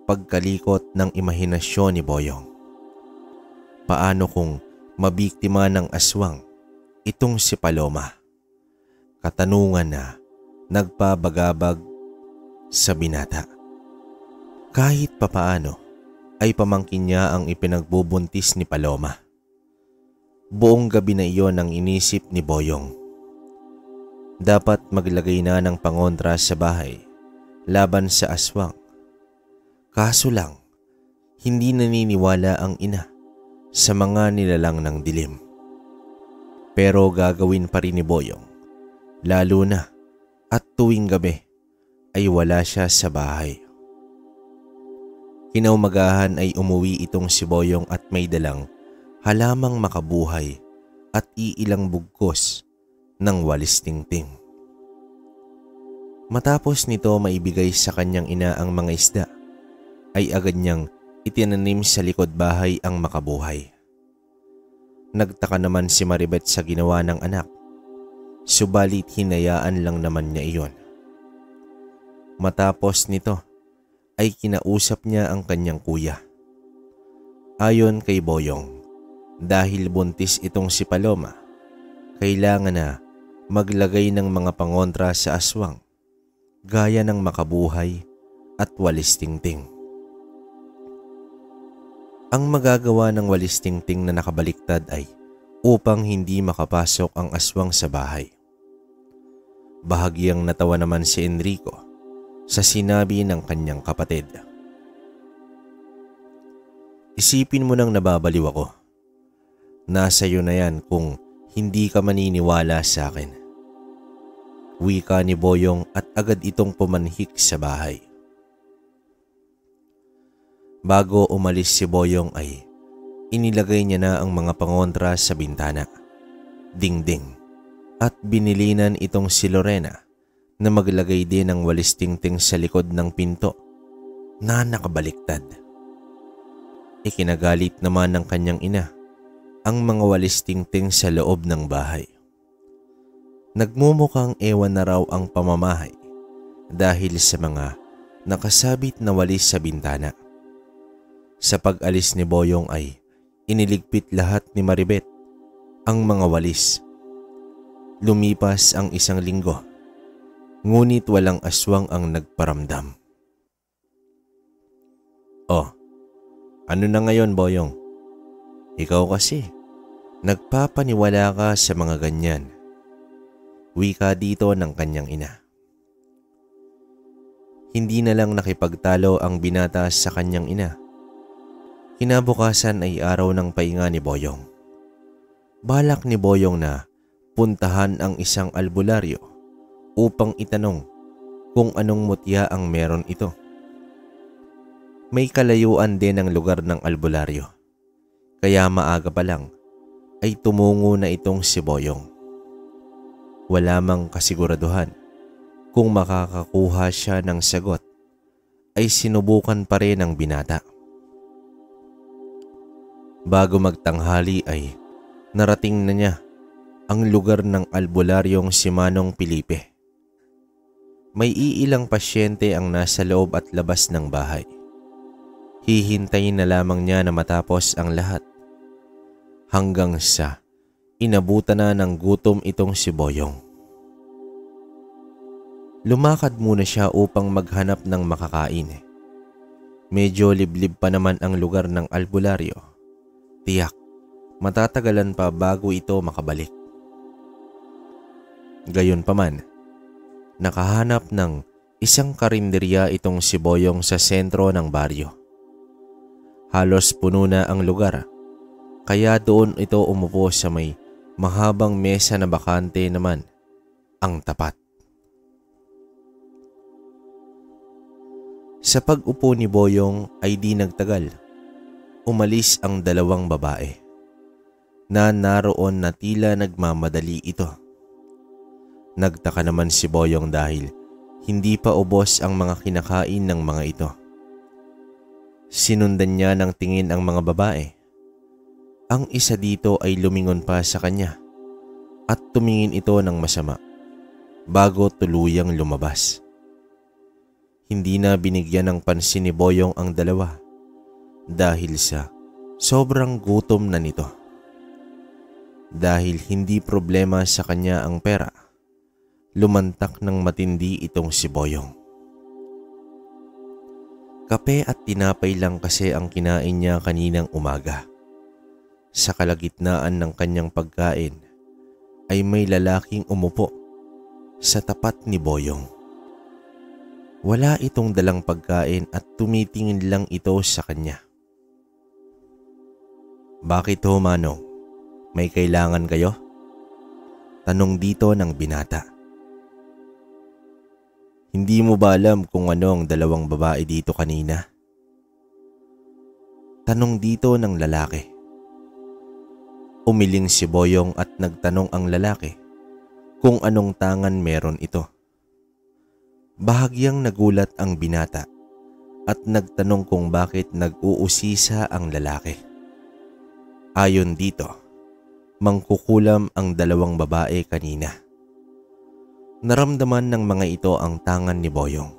Speaker 1: pagkalikot ng imahinasyon ni Boyong. Paano kung mabiktima ng aswang itong si Paloma? Katanungan na nagpabagabag sa binata. Kahit papaano ay pamangkin niya ang ipinagbubuntis ni Paloma. Buong gabi na iyon ang inisip ni Boyong. Dapat maglagay na ng pangontra sa bahay laban sa aswang. Kaso lang, hindi naniniwala ang ina sa mga nilalang ng dilim. Pero gagawin pa rin ni Boyong, lalo na at tuwing gabi ay wala siya sa bahay. Kinaumagahan ay umuwi itong si Boyong at may dalang halamang makabuhay at iilang bugkos ng walis tingting. Matapos nito maibigay sa kanyang ina ang mga isda, ay agad niyang itinanim sa likod bahay ang makabuhay. Nagtaka naman si Maribet sa ginawa ng anak, subalit hinayaan lang naman niya iyon. Matapos nito ay kinausap niya ang kanyang kuya. Ayon kay Boyong, dahil buntis itong si Paloma, kailangan na maglagay ng mga pangontra sa aswang gaya ng makabuhay at walis tingting. Ang magagawa ng walis tingting na nakabaliktad ay upang hindi makapasok ang aswang sa bahay. Bahagyang natawa naman si Enrico sa sinabi ng kanyang kapatid. "Isipin mo nang nababaliw ako. Nasa iyo na yan kung hindi ka maniniwala sa akin." Wika ni Boyong at agad itong pumanhik sa bahay. Bago umalis si Boyong ay inilagay niya na ang mga pangontra sa bintana, dingding, at binilinan itong si Lorena na maglagay din ng walis tingting sa likod ng pinto na nakabaliktad. Ikinagalit naman ng kanyang ina ang mga walis tingting sa loob ng bahay. Nagmumukhang ewan na raw ang pamamahay dahil sa mga nakasabit na walis sa bintana. Sa pag-alis ni Boyong ay iniligpit lahat ni Maribet ang mga walis. Lumipas ang 1 linggo, ngunit walang aswang ang nagparamdam. "Oh, ano na ngayon, Boyong? Ikaw kasi, nagpapaniwala ka sa mga ganyan." Wika dito ng kanyang ina. Hindi na lang nakipagtalo ang binata sa kanyang ina. Kinabukasan ay araw ng pahinga ni Boyong. Balak ni Boyong na puntahan ang isang albularyo upang itanong kung anong mutya ang meron ito. May kalayuan din ang lugar ng albularyo, Kaya maaga pa lang ay tumungo na itong si Boyong. Wala mang kasiguraduhan kung makakakuha siya ng sagot, ay sinubukan pa rin ng binata. Bago magtanghali ay narating na niya ang lugar ng albularyong si Manong Felipe. May iilang pasyente ang nasa loob at labas ng bahay. Hihintayin na lamang niya na matapos ang lahat. Hanggang sa inabutan na ng gutom itong si Boyong. Lumakad muna siya upang maghanap ng makakain. Medyo liblib pa naman ang lugar ng albularyo. Tiyak, matatagalan pa bago ito makabalik. Gayunpaman, nakahanap ng isang karinderya itong si Boyong sa sentro ng baryo. Halos puno na ang lugar, kaya doon ito umupo sa may mahabang mesa na bakante naman ang tapat. Sa pag-upo ni Boyong ay di nagtagal, umalis ang dalawang babae na naroon na tila nagmamadali ito. Nagtaka naman si Boyong dahil hindi pa ubos ang mga kinakain ng mga ito. Sinundan niya ng tingin ang mga babae. Ang isa dito ay lumingon pa sa kanya at tumingin ito ng masama bago tuluyang lumabas. Hindi na binigyan ng pansin ni Boyong ang dalawa dahil sa sobrang gutom na nito. Dahil hindi problema sa kanya ang pera, lumantak ng matindi itong si Boyong. Kape at tinapay lang kasi ang kinain niya kaninang umaga. Sa kalagitnaan ng kanyang pagkain ay may lalaking umupo sa tapat ni Boyong. Wala itong dalang pagkain at tumitingin lang ito sa kanya. "Bakit ho, Manong? May kailangan kayo?" Tanong dito ng binata. "Hindi mo ba alam kung ano ang dalawang babae dito kanina?" Tanong dito ng lalaki. Umiling si Boyong at nagtanong ang lalaki kung anong tangan meron ito. Bahagyang nagulat ang binata at nagtanong kung bakit nag-uusisa ang lalaki. Ayon dito, mangkukulam ang dalawang babae kanina. Naramdaman ng mga ito ang tangan ni Boyong,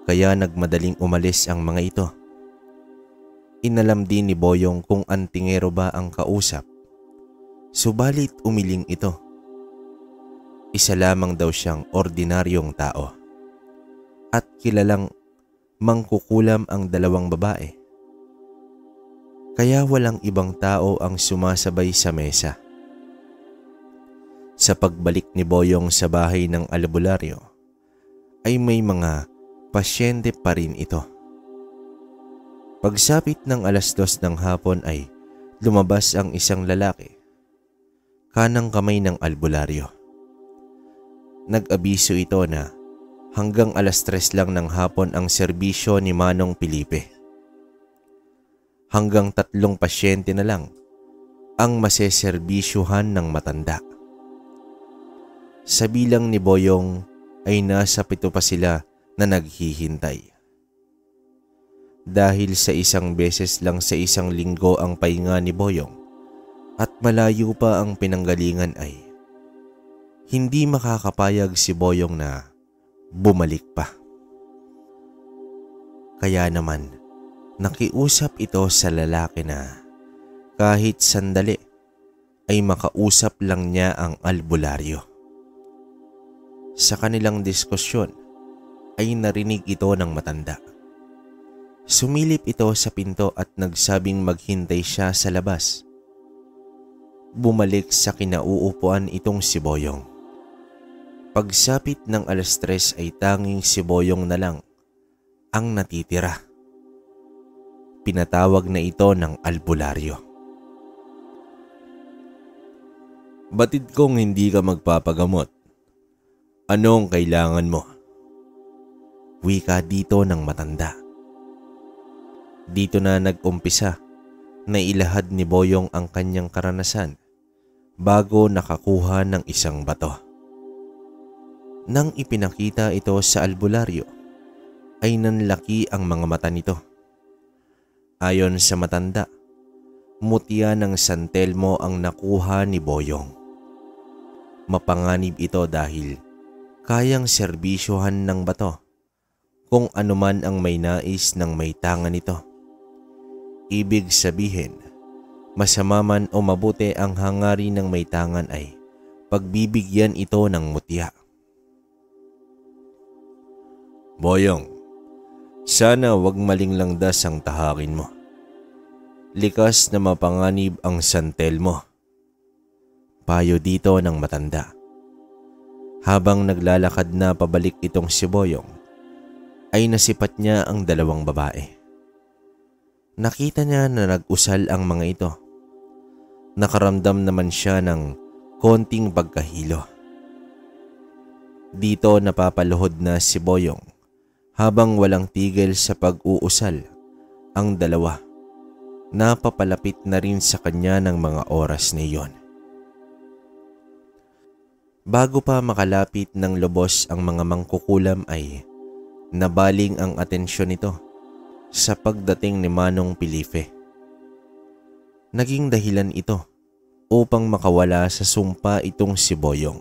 Speaker 1: kaya nagmadaling umalis ang mga ito. Inalam din ni Boyong kung antingero ba ang kausap, subalit umiling ito. Isa lamang daw siyang ordinaryong tao at kilalang mangkukulam ang dalawang babae. Kaya walang ibang tao ang sumasabay sa mesa. Sa pagbalik ni Boyong sa bahay ng albularyo ay may mga pasyente pa rin ito. Pagsapit ng 2:00 ng hapon ay lumabas ang isang lalaki, kanang kamay ng albularyo. Nag-abiso ito na hanggang 3:00 lang ng hapon ang serbisyo ni Manong Felipe. Hanggang 3 pasyente na lang ang maseserbisyuhan ng matanda. Sa bilang ni Boyong ay nasa 7 pa sila na naghihintay. Dahil sa isang beses lang sa isang linggo ang pahinga ni Boyong at malayo pa ang pinanggalingan ay hindi makakapayag si Boyong na bumalik pa. Kaya naman nakiusap ito sa lalaki na kahit sandali ay makausap lang niya ang albularyo. Sa kanilang diskusyon ay narinig ito ng matanda. Sumilip ito sa pinto at nagsabing maghintay siya sa labas. Bumalik sa kinauupuan itong si Boyong. Pagsapit ng 3:00 ay tanging si Boyong na lang ang natitira. Pinatawag na ito ng albularyo. "Batid kong hindi ka magpapagamot. Anong kailangan mo?" Wika dito ng matanda. Dito na nag-umpisa Nailahad ni Boyong ang kanyang karanasan bago nakakuha ng isang bato. Nang ipinakita ito sa albularyo, ay nanlaki ang mga mata nito. Ayon sa matanda, mutya ng San Telmo ang nakuha ni Boyong. Mapanganib ito dahil kayang serbisyohan ng bato kung anuman ang may nais ng may tangan nito. Ibig sabihin, masama man o mabuti ang hangarin ng may tangan ay pagbibigyan ito ng mutya. Boyong, sana wag maling langdas ang tahakin mo. Likas na mapanganib ang San Telmo. Payo dito ng matanda. Habang naglalakad na pabalik itong si Boyong, ay nasipat niya ang dalawang babae. Nakita niya na nag-usal ang mga ito. Nakaramdam naman siya ng konting pagkahilo. Dito napapaluhod na si Boyong habang walang tigil sa pag-uusal ang dalawa. Napapalapit na rin sa kanya ng mga oras na iyon. Bago pa makalapit ng lubos ang mga mangkukulam ay nabaling ang atensyon nito sa pagdating ni Manong Pilife. Naging dahilan ito upang makawala sa sumpa itong si Boyong.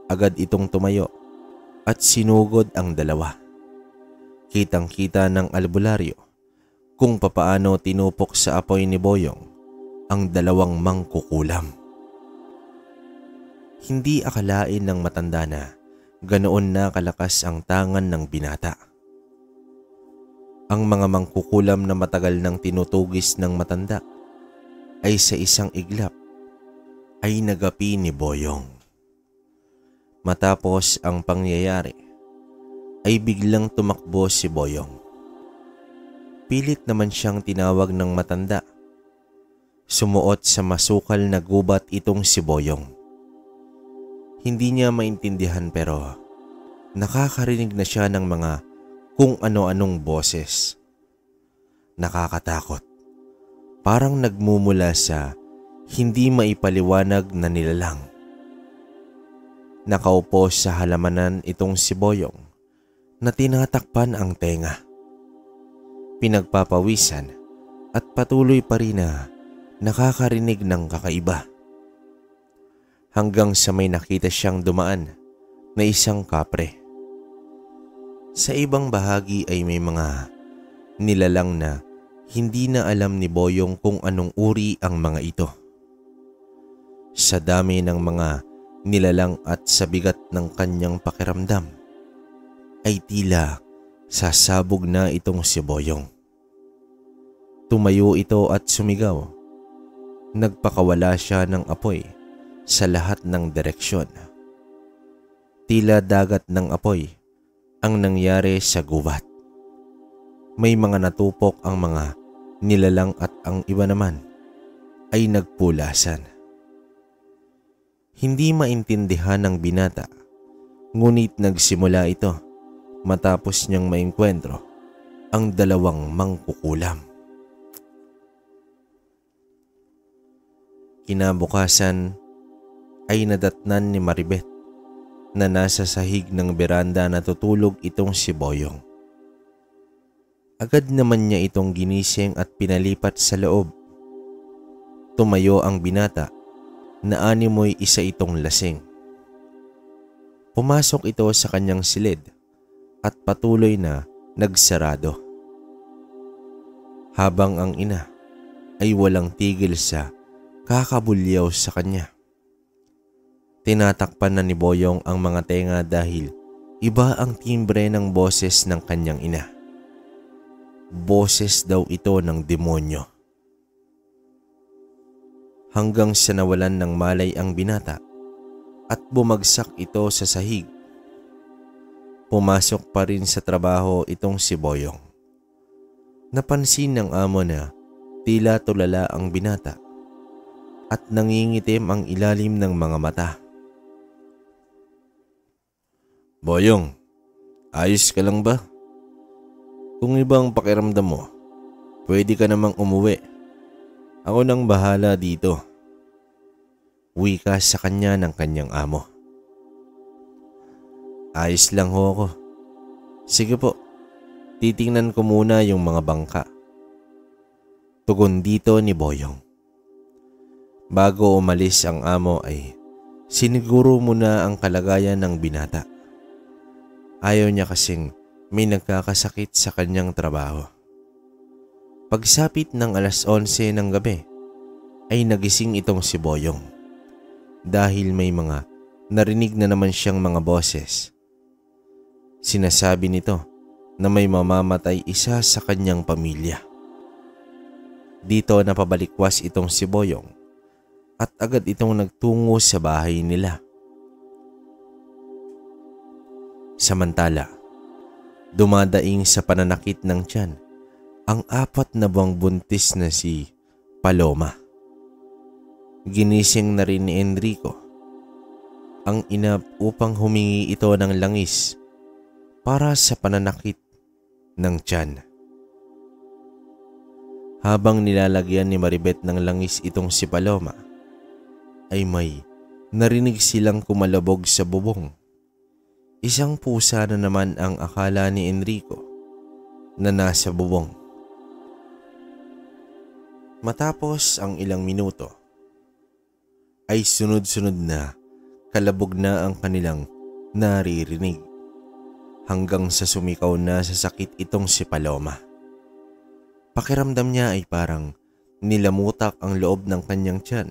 Speaker 1: Agad itong tumayo at sinugod ang dalawa. Kitang-kita ng albularyo kung papaano tinupok sa apoy ni Boyong ang dalawang mangkukulam. Hindi akalain ng matanda na ganoon na kalakas ang tangan ng binata. Ang mga mangkukulam na matagal nang tinutugis ng matanda ay sa isang iglap ay nagapi ni Boyong. Matapos ang pangyayari ay biglang tumakbo si Boyong. Pilit naman siyang tinawag ng matanda. Sumuot sa masukal na gubat itong si Boyong. Hindi niya maintindihan pero nakakarinig na siya ng mga kung ano-anong boses. Nakakatakot. Parang nagmumula sa hindi maipaliwanag na nilalang. Nakaupo sa halamanan itong si Boyong na tinatakpan ang tenga. Pinagpapawisan at patuloy pa rin na nakakarinig ng kakaiba. Hanggang sa may nakita siyang dumaan na isang kapre. Sa ibang bahagi ay may mga nilalang na hindi na alam ni Boyong kung anong uri ang mga ito. Sa dami ng mga nilalang at sa bigat ng kanyang pakiramdam, ay tila sasabog na itong si Boyong. Tumayo ito at sumigaw. Nagpakawala siya ng apoy sa lahat ng direksyon. Tila dagat ng apoy ang nangyari sa gubat. May mga natupok ang mga nilalang at ang iba naman ay nagpulasan. Hindi maintindihan ng binata, ngunit nagsimula ito matapos niyang maengkwentro ang dalawang mangkukulam. Kinabukasan ay nadatnan ni Maribeth na nasa sahig ng beranda natutulog itong si Boyong. Agad naman niya itong ginising at pinalipat sa loob. Tumayo ang binata na animoy isa itong lasing. Pumasok ito sa kanyang silid at patuloy na nagsarado. Habang ang ina ay walang tigil sa kakabulyaw sa kanya. Tinatakpan na ni Boyong ang mga tenga dahil iba ang timbre ng boses ng kanyang ina. Boses daw ito ng demonyo. Hanggang sa nawalan ng malay ang binata at bumagsak ito sa sahig. Pumasok pa rin sa trabaho itong si Boyong. Napansin ng amo na tila tulala ang binata at nangingitim ang ilalim ng mga mata. Boyong, ayos ka lang ba? Kung ibang pakiramdam mo, pwede ka namang umuwi Ako nang bahala dito. Wika sa kanya ng kanyang amo. Ayos lang ho ako. Sige po, titingnan ko muna yung mga bangka. Tugon dito ni Boyong. Bago umalis ang amo ay siniguro muna ang kalagayan ng binata. Ayaw niya kasing may nagkakasakit sa kanyang trabaho. Pagsapit ng 11:00 ng gabi ay nagising itong si Boyong dahil may mga narinig na naman siyang mga boses. Sinasabi nito na may mamamatay isa sa kanyang pamilya. Dito napabalikwas itong si Boyong at agad itong nagtungo sa bahay nila. Samantala, dumadaing sa pananakit ng tiyan ang 4 na buwang buntis na si Paloma. Ginising na rin ni Enrico ang ina upang humingi ito ng langis para sa pananakit ng tiyan. Habang nilalagyan ni Maribeth ng langis itong si Paloma, ay may narinig silang kumalabog sa bubong. Isang pusa na naman ang akala ni Enrico na nasa bubong. Matapos ang ilang minuto, ay sunod-sunod na kalabog na ang kanilang naririnig hanggang sa sumikaw na sa sakit itong si Paloma. Pakiramdam niya ay parang nilamutak ang loob ng kanyang tiyan.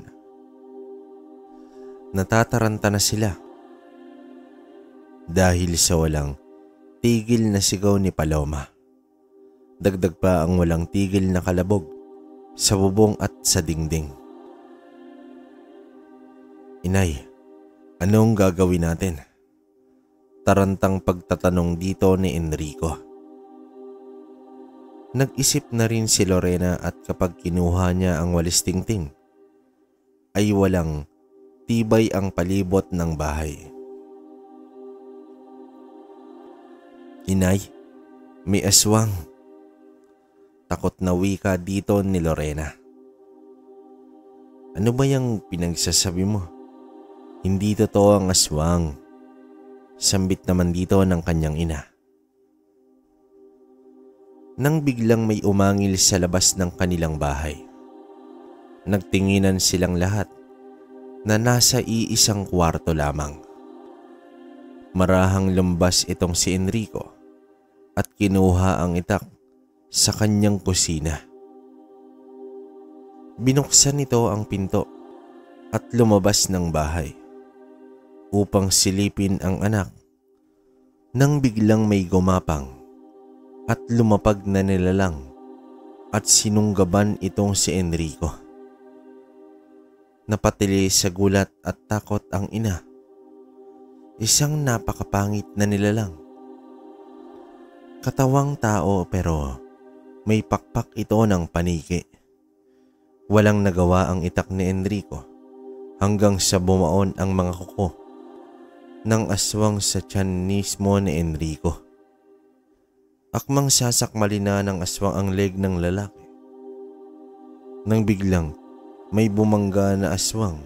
Speaker 1: Natataranta na sila dahil sa walang tigil na sigaw ni Paloma. Dagdag pa ang walang tigil na kalabog sa bubong at sa dingding. Inay, anong gagawin natin? Tarantang pagtatanong dito ni Enrico. Nag-isip na rin si Lorena at kapag kinuha niya ang walis tingting, ay walang tibay ang palibot ng bahay. Inay, may aswang. Takot na wika dito ni Lorena. Ano ba yung pinagsasabi mo? Hindi totoo ang aswang. Sambit naman dito ng kanyang ina. Nang biglang may umangil sa labas ng kanilang bahay, nagtinginan silang lahat na nasa iisang kwarto lamang. Marahang lumbas itong si Enrico at kinuha ang itak sa kanyang kusina. Binuksan nito ang pinto at lumabas ng bahay upang silipin ang anak nang biglang may gumapang at lumapag na nilalang at sinunggaban itong si Enrico. Napatili sa gulat at takot ang ina. Isang napakapangit na nilalang. Katawang tao pero may pakpak ito ng paniki. Walang nagawa ang itak ni Enrico hanggang sa bumaon ang mga kuko ng aswang sa tiyan mismo ni Enrico. Akmang sasakmalin na ng aswang ang leg ng lalaki. Nang biglang may bumangga na aswang.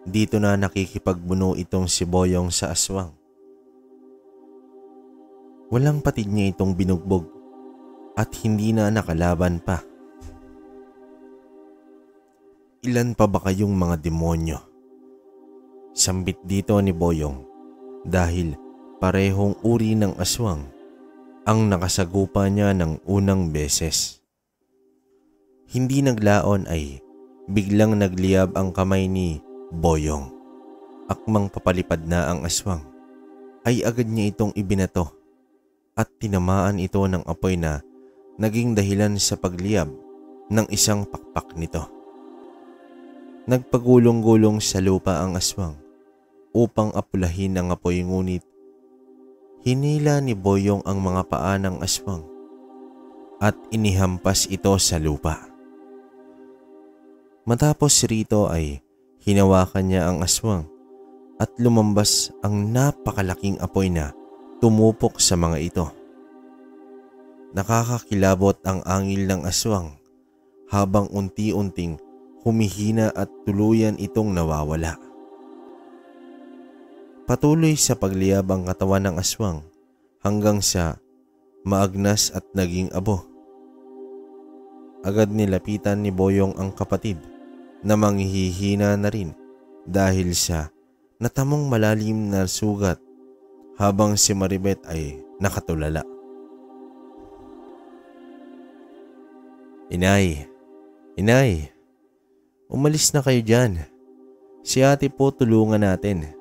Speaker 1: Dito na nakikipagbuno itong si Boyong sa aswang. Walang patid niya itong binugbog at hindi na nakalaban pa. Ilan pa ba kayong mga demonyo? Sambit dito ni Boyong dahil parehong uri ng aswang ang nakasagupa niya ng unang beses. Hindi naglaon ay biglang nagliyab ang kamay ni Boyong. Akmang papalipad na ang aswang ay agad niya itong ibinato at tinamaan ito ng apoy na naging dahilan sa pagliyab ng isang pakpak nito. Nagpagulong-gulong sa lupa ang aswang upang apulahin ang apoy, ngunit hinila ni Boyong ang mga paa ng aswang at inihampas ito sa lupa. Matapos rito ay hinawakan niya ang aswang at lumambas ang napakalaking apoy na tumupok sa mga ito. Nakakakilabot ang angil ng aswang habang unti-unting humihina at tuluyan itong nawawala. Patuloy sa pagliyab ang katawan ng aswang hanggang sa maagnas at naging abo. Agad nilapitan ni Boyong ang kapatid na manghihina na rin dahil sa natamong malalim na sugat habang si Maribeth ay nakatulala. Inay, Inay, umalis na kayo dyan. Si ate po tulungan natin.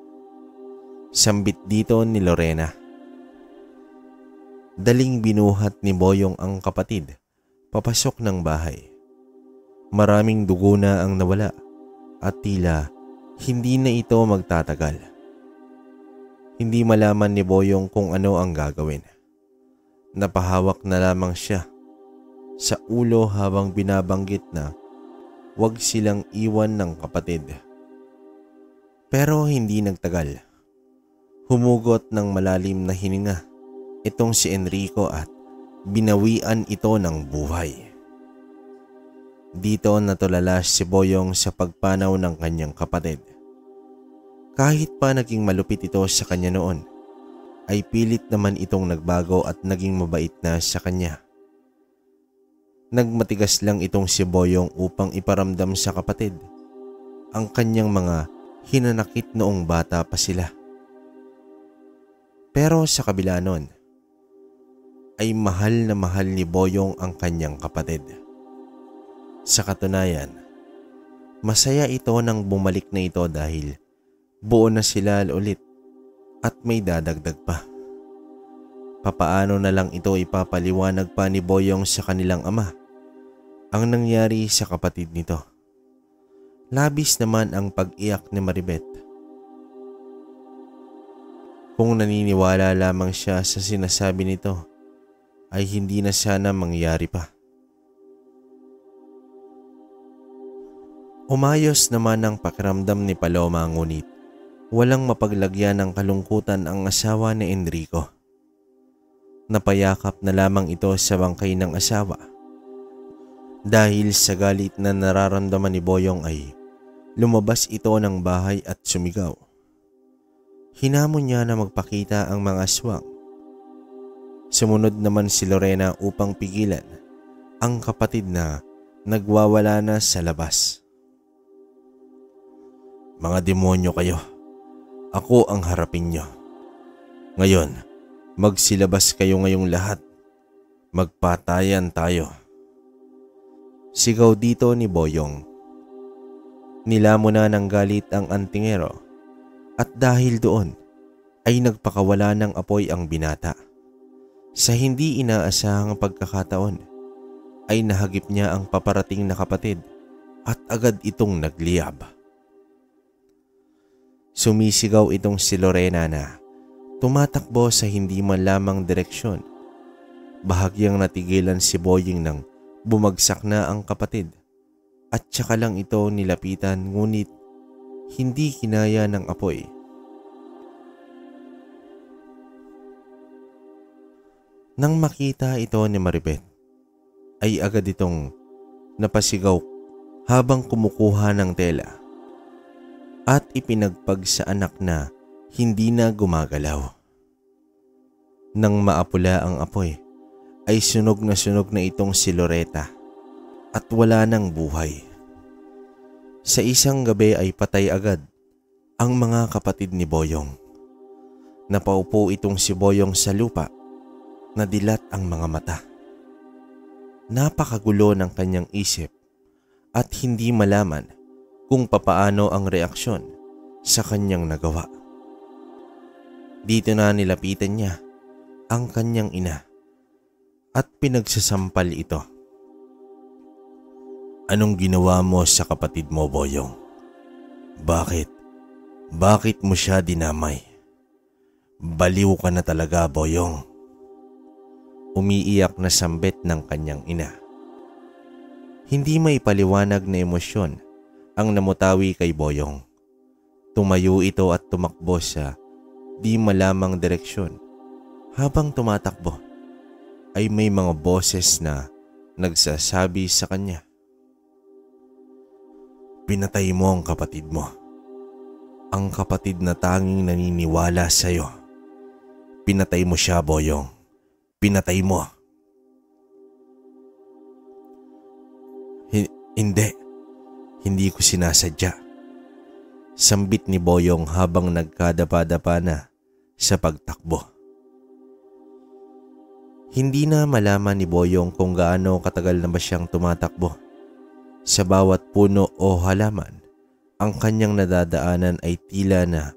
Speaker 1: Sambit dito ni Lorena. Daling binuhat ni Boyong ang kapatid papasok ng bahay. Maraming dugo na ang nawala at tila hindi na ito magtatagal. Hindi malaman ni Boyong kung ano ang gagawin. Napahawak na lamang siya sa ulo habang binabanggit na huwag silang iwan ng kapatid. Pero hindi nagtagal. Humugot ng malalim na hininga itong si Enrico at binawian ito ng buhay. Dito natulala si Boyong sa pagpanaw ng kanyang kapatid. Kahit pa naging malupit ito sa kanya noon, ay pilit naman itong nagbago at naging mabait na sa kanya. Nagmatigas lang itong si Boyong upang iparamdam sa kapatid ang kanyang mga hinanakit noong bata pa sila. Pero sa kabila nun, ay mahal na mahal ni Boyong ang kanyang kapatid. Sa katunayan, masaya ito nang bumalik na ito dahil buo na sila ulit at may dadagdag pa. Papaano na lang ito ipapaliwanag pa ni Boyong sa kanilang ama ang nangyari sa kapatid nito. Labis naman ang pag-iyak ni Maribeth. Kung naniniwala lamang siya sa sinasabi nito, ay hindi na sana mangyari pa. Umayos naman ang pakiramdam ni Paloma ngunit walang mapaglagyan ng kalungkutan ang asawa ni Enrico. Napayakap na lamang ito sa bangkay ng asawa. Dahil sa galit na nararamdaman ni Boyong ay lumabas ito ng bahay at sumigaw. Hinamon niya na magpakita ang mga aswang. Sumunod naman si Lorena upang pigilan ang kapatid na nagwawala na sa labas. Mga demonyo kayo, ako ang harapin nyo. Ngayon, magsilabas kayo ngayong lahat. Magpatayan tayo. Sigaw dito ni Boyong. Nilamon na ng galit ang antingero. At dahil doon ay nagpakawala ng apoy ang binata. Sa hindi inaasahang pagkakataon ay nahagip niya ang paparating na kapatid at agad itong nagliyab. Sumisigaw itong si Lorena na tumatakbo sa hindi man lamang direksyon. Bahagyang natigilan si Boying nang bumagsak na ang kapatid at saka lang ito nilapitan ngunit hindi kinaya ng apoy. Nang makita ito ni Maribeth, ay agad itong napasigaw habang kumukuha ng tela at ipinagpag sa anak na hindi na gumagalaw. Nang maapula ang apoy, ay sunog na itong si Loretta at wala ng buhay. Sa isang gabi ay patay agad ang mga kapatid ni Boyong. Napaupo itong si Boyong sa lupa, nadilat ang mga mata. Napakagulo ng kanyang isip at hindi malaman kung papaano ang reaksyon sa kanyang nagawa. Dito na nilapitan niya ang kanyang ina at pinagsasampal ito. Anong ginawa mo sa kapatid mo, Boyong? Bakit? Bakit mo siya dinamay? Baliw ka na talaga, Boyong. Umiiyak na sambit ng kanyang ina. Hindi may paliwanag na emosyon ang namutawi kay Boyong. Tumayo ito at tumakbo sa di malamang direksyon. Habang tumatakbo ay may mga boses na nagsasabi sa kanya. Pinatay mo ang kapatid mo. Ang kapatid na tanging naniniwala sa'yo. Pinatay mo siya, Boyong. Pinatay mo. Hindi. Hindi ko sinasadya. Sambit ni Boyong habang nagkadapa-dapa na sa pagtakbo. Hindi na malaman ni Boyong kung gaano katagal na ba siyang tumatakbo. Sa bawat puno o halaman, ang kanyang nadadaanan ay tila na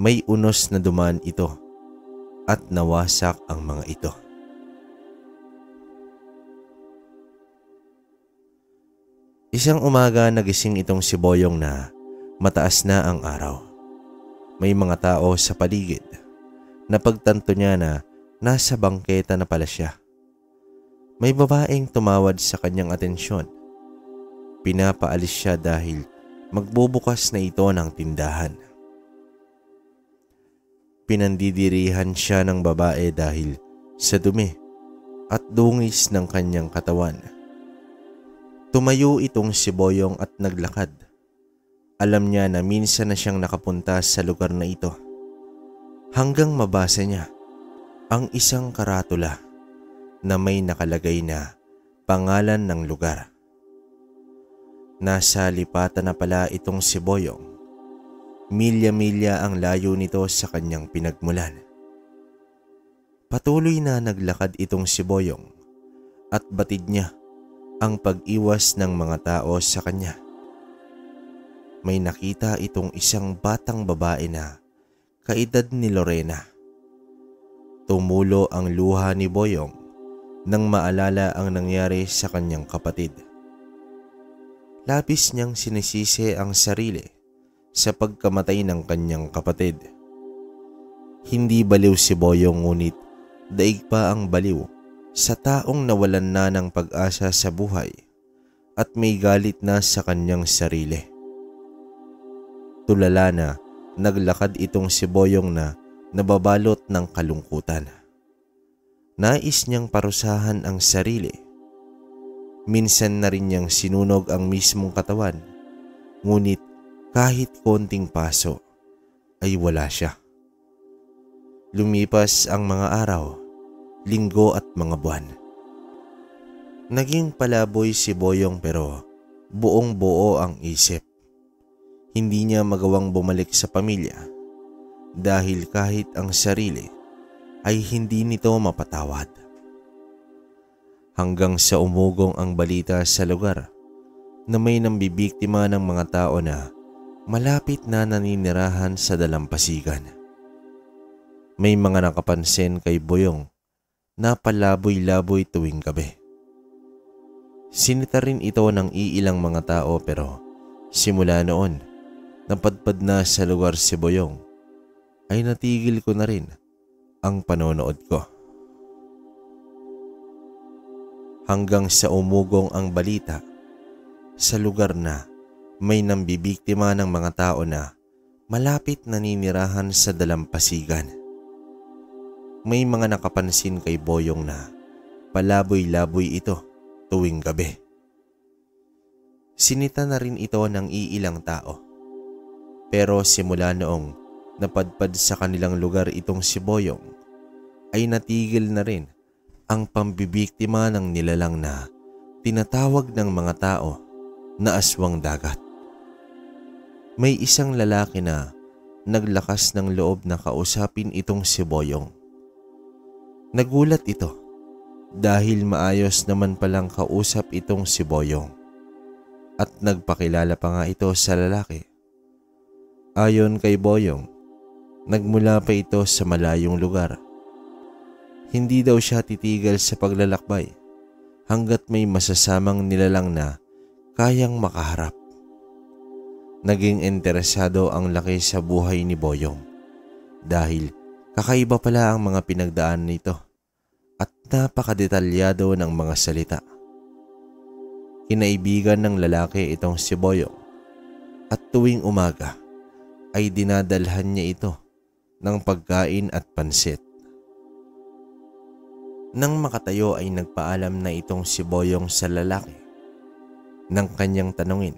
Speaker 1: may unos na dumaan ito at nawasak ang mga ito. Isang umaga nagising itong si Boyong na mataas na ang araw. May mga tao sa paligid. Napagtanto niya na nasa bangketa na pala siya. May babaeng tumawad sa kanyang atensyon. Pinapaalis siya dahil magbubukas na ito ng tindahan. Pinandidirihan siya ng babae dahil sa dumi at dungis ng kanyang katawan. Tumayo itong si Boyong at naglakad. Alam niya na minsan na siyang nakapunta sa lugar na ito. Hanggang mabasa niya ang isang karatula na may nakalagay na pangalan ng lugar. Nasa lipatan na pala itong si Boyong. Milya-milya ang layo nito sa kanyang pinagmulan. Patuloy na naglakad itong si Boyong at batid niya ang pag-iwas ng mga tao sa kanya. May nakita itong isang batang babae na kaedad ni Lorena. Tumulo ang luha ni Boyong nang maalala ang nangyari sa kanyang kapatid. Labis niyang sinisisi ang sarili sa pagkamatay ng kanyang kapatid. Hindi baliw si Boyong ngunit daig pa ang baliw sa taong nawalan na ng pag-asa sa buhay at may galit na sa kanyang sarili. Tulala na naglakad itong si Boyong na nababalot ng kalungkutan. Nais niyang parusahan ang sarili. Minsan na rin niyang sinunog ang mismong katawan, ngunit kahit konting paso ay wala siya. Lumipas ang mga araw, linggo at mga buwan. Naging palaboy si Boyong pero buong buo ang isip. Hindi niya magawang bumalik sa pamilya dahil kahit ang sarili ay hindi nito mapatawad. Hanggang sa umugong ang balita sa lugar na may nambibiktima ng mga tao na malapit na naninirahan sa dalampasigan. May mga nakapansin kay Boyong na palaboy-laboy tuwing gabi. Sinita rin ito ng iilang mga tao pero simula noon napadpad na sa lugar si Boyong ay natigil ko na rin ang panonood ko. Hanggang sa umugong ang balita sa lugar na may nambibiktima ng mga tao na malapit naninirahan sa dalampasigan. May mga nakapansin kay Boyong na palaboy-laboy ito tuwing gabi. Sinita na rin ito ng iilang tao. Pero simula noong napadpad sa kanilang lugar itong si Boyong ay natigil na rin ang pambibiktima ng nilalang na tinatawag ng mga tao na aswang dagat. May isang lalaki na naglakas ng loob na kausapin itong si Boyong. Nagulat ito dahil maayos naman palang kausap itong si Boyong at nagpakilala pa nga ito sa lalaki. Ayon kay Boyong, nagmula pa ito sa malayong lugar. Hindi daw siya titigil sa paglalakbay hanggat may masasamang nilalang na kayang makaharap. Naging interesado ang laki sa buhay ni Boyong dahil kakaiba pala ang mga pinagdaan nito at napakadetalyado ng mga salita. Kinaibigan ng lalaki itong si Boyong at tuwing umaga ay dinadalhan niya ito ng pagkain at pansit. Nang makatayo ay nagpaalam na itong si Boyong sa lalaki. Nang kanyang tanungin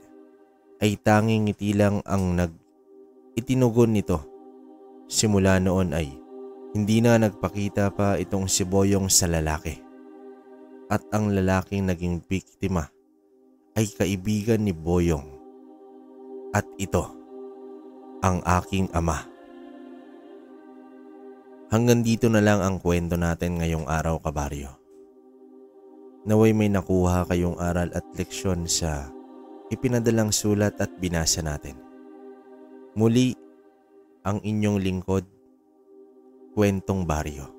Speaker 1: ay tanging ngiti lang ang itinugon nito. Simula noon ay hindi na nagpakita pa itong si Boyong sa lalaki. At ang lalaking naging biktima ay kaibigan ni Boyong. At ito ang aking ama. Hanggang dito na lang ang kwento natin ngayong araw, kabaryo. Naway may nakuha kayong aral at leksyon sa ipinadalang sulat at binasa natin. Muli, ang inyong lingkod, Kwentong Baryo.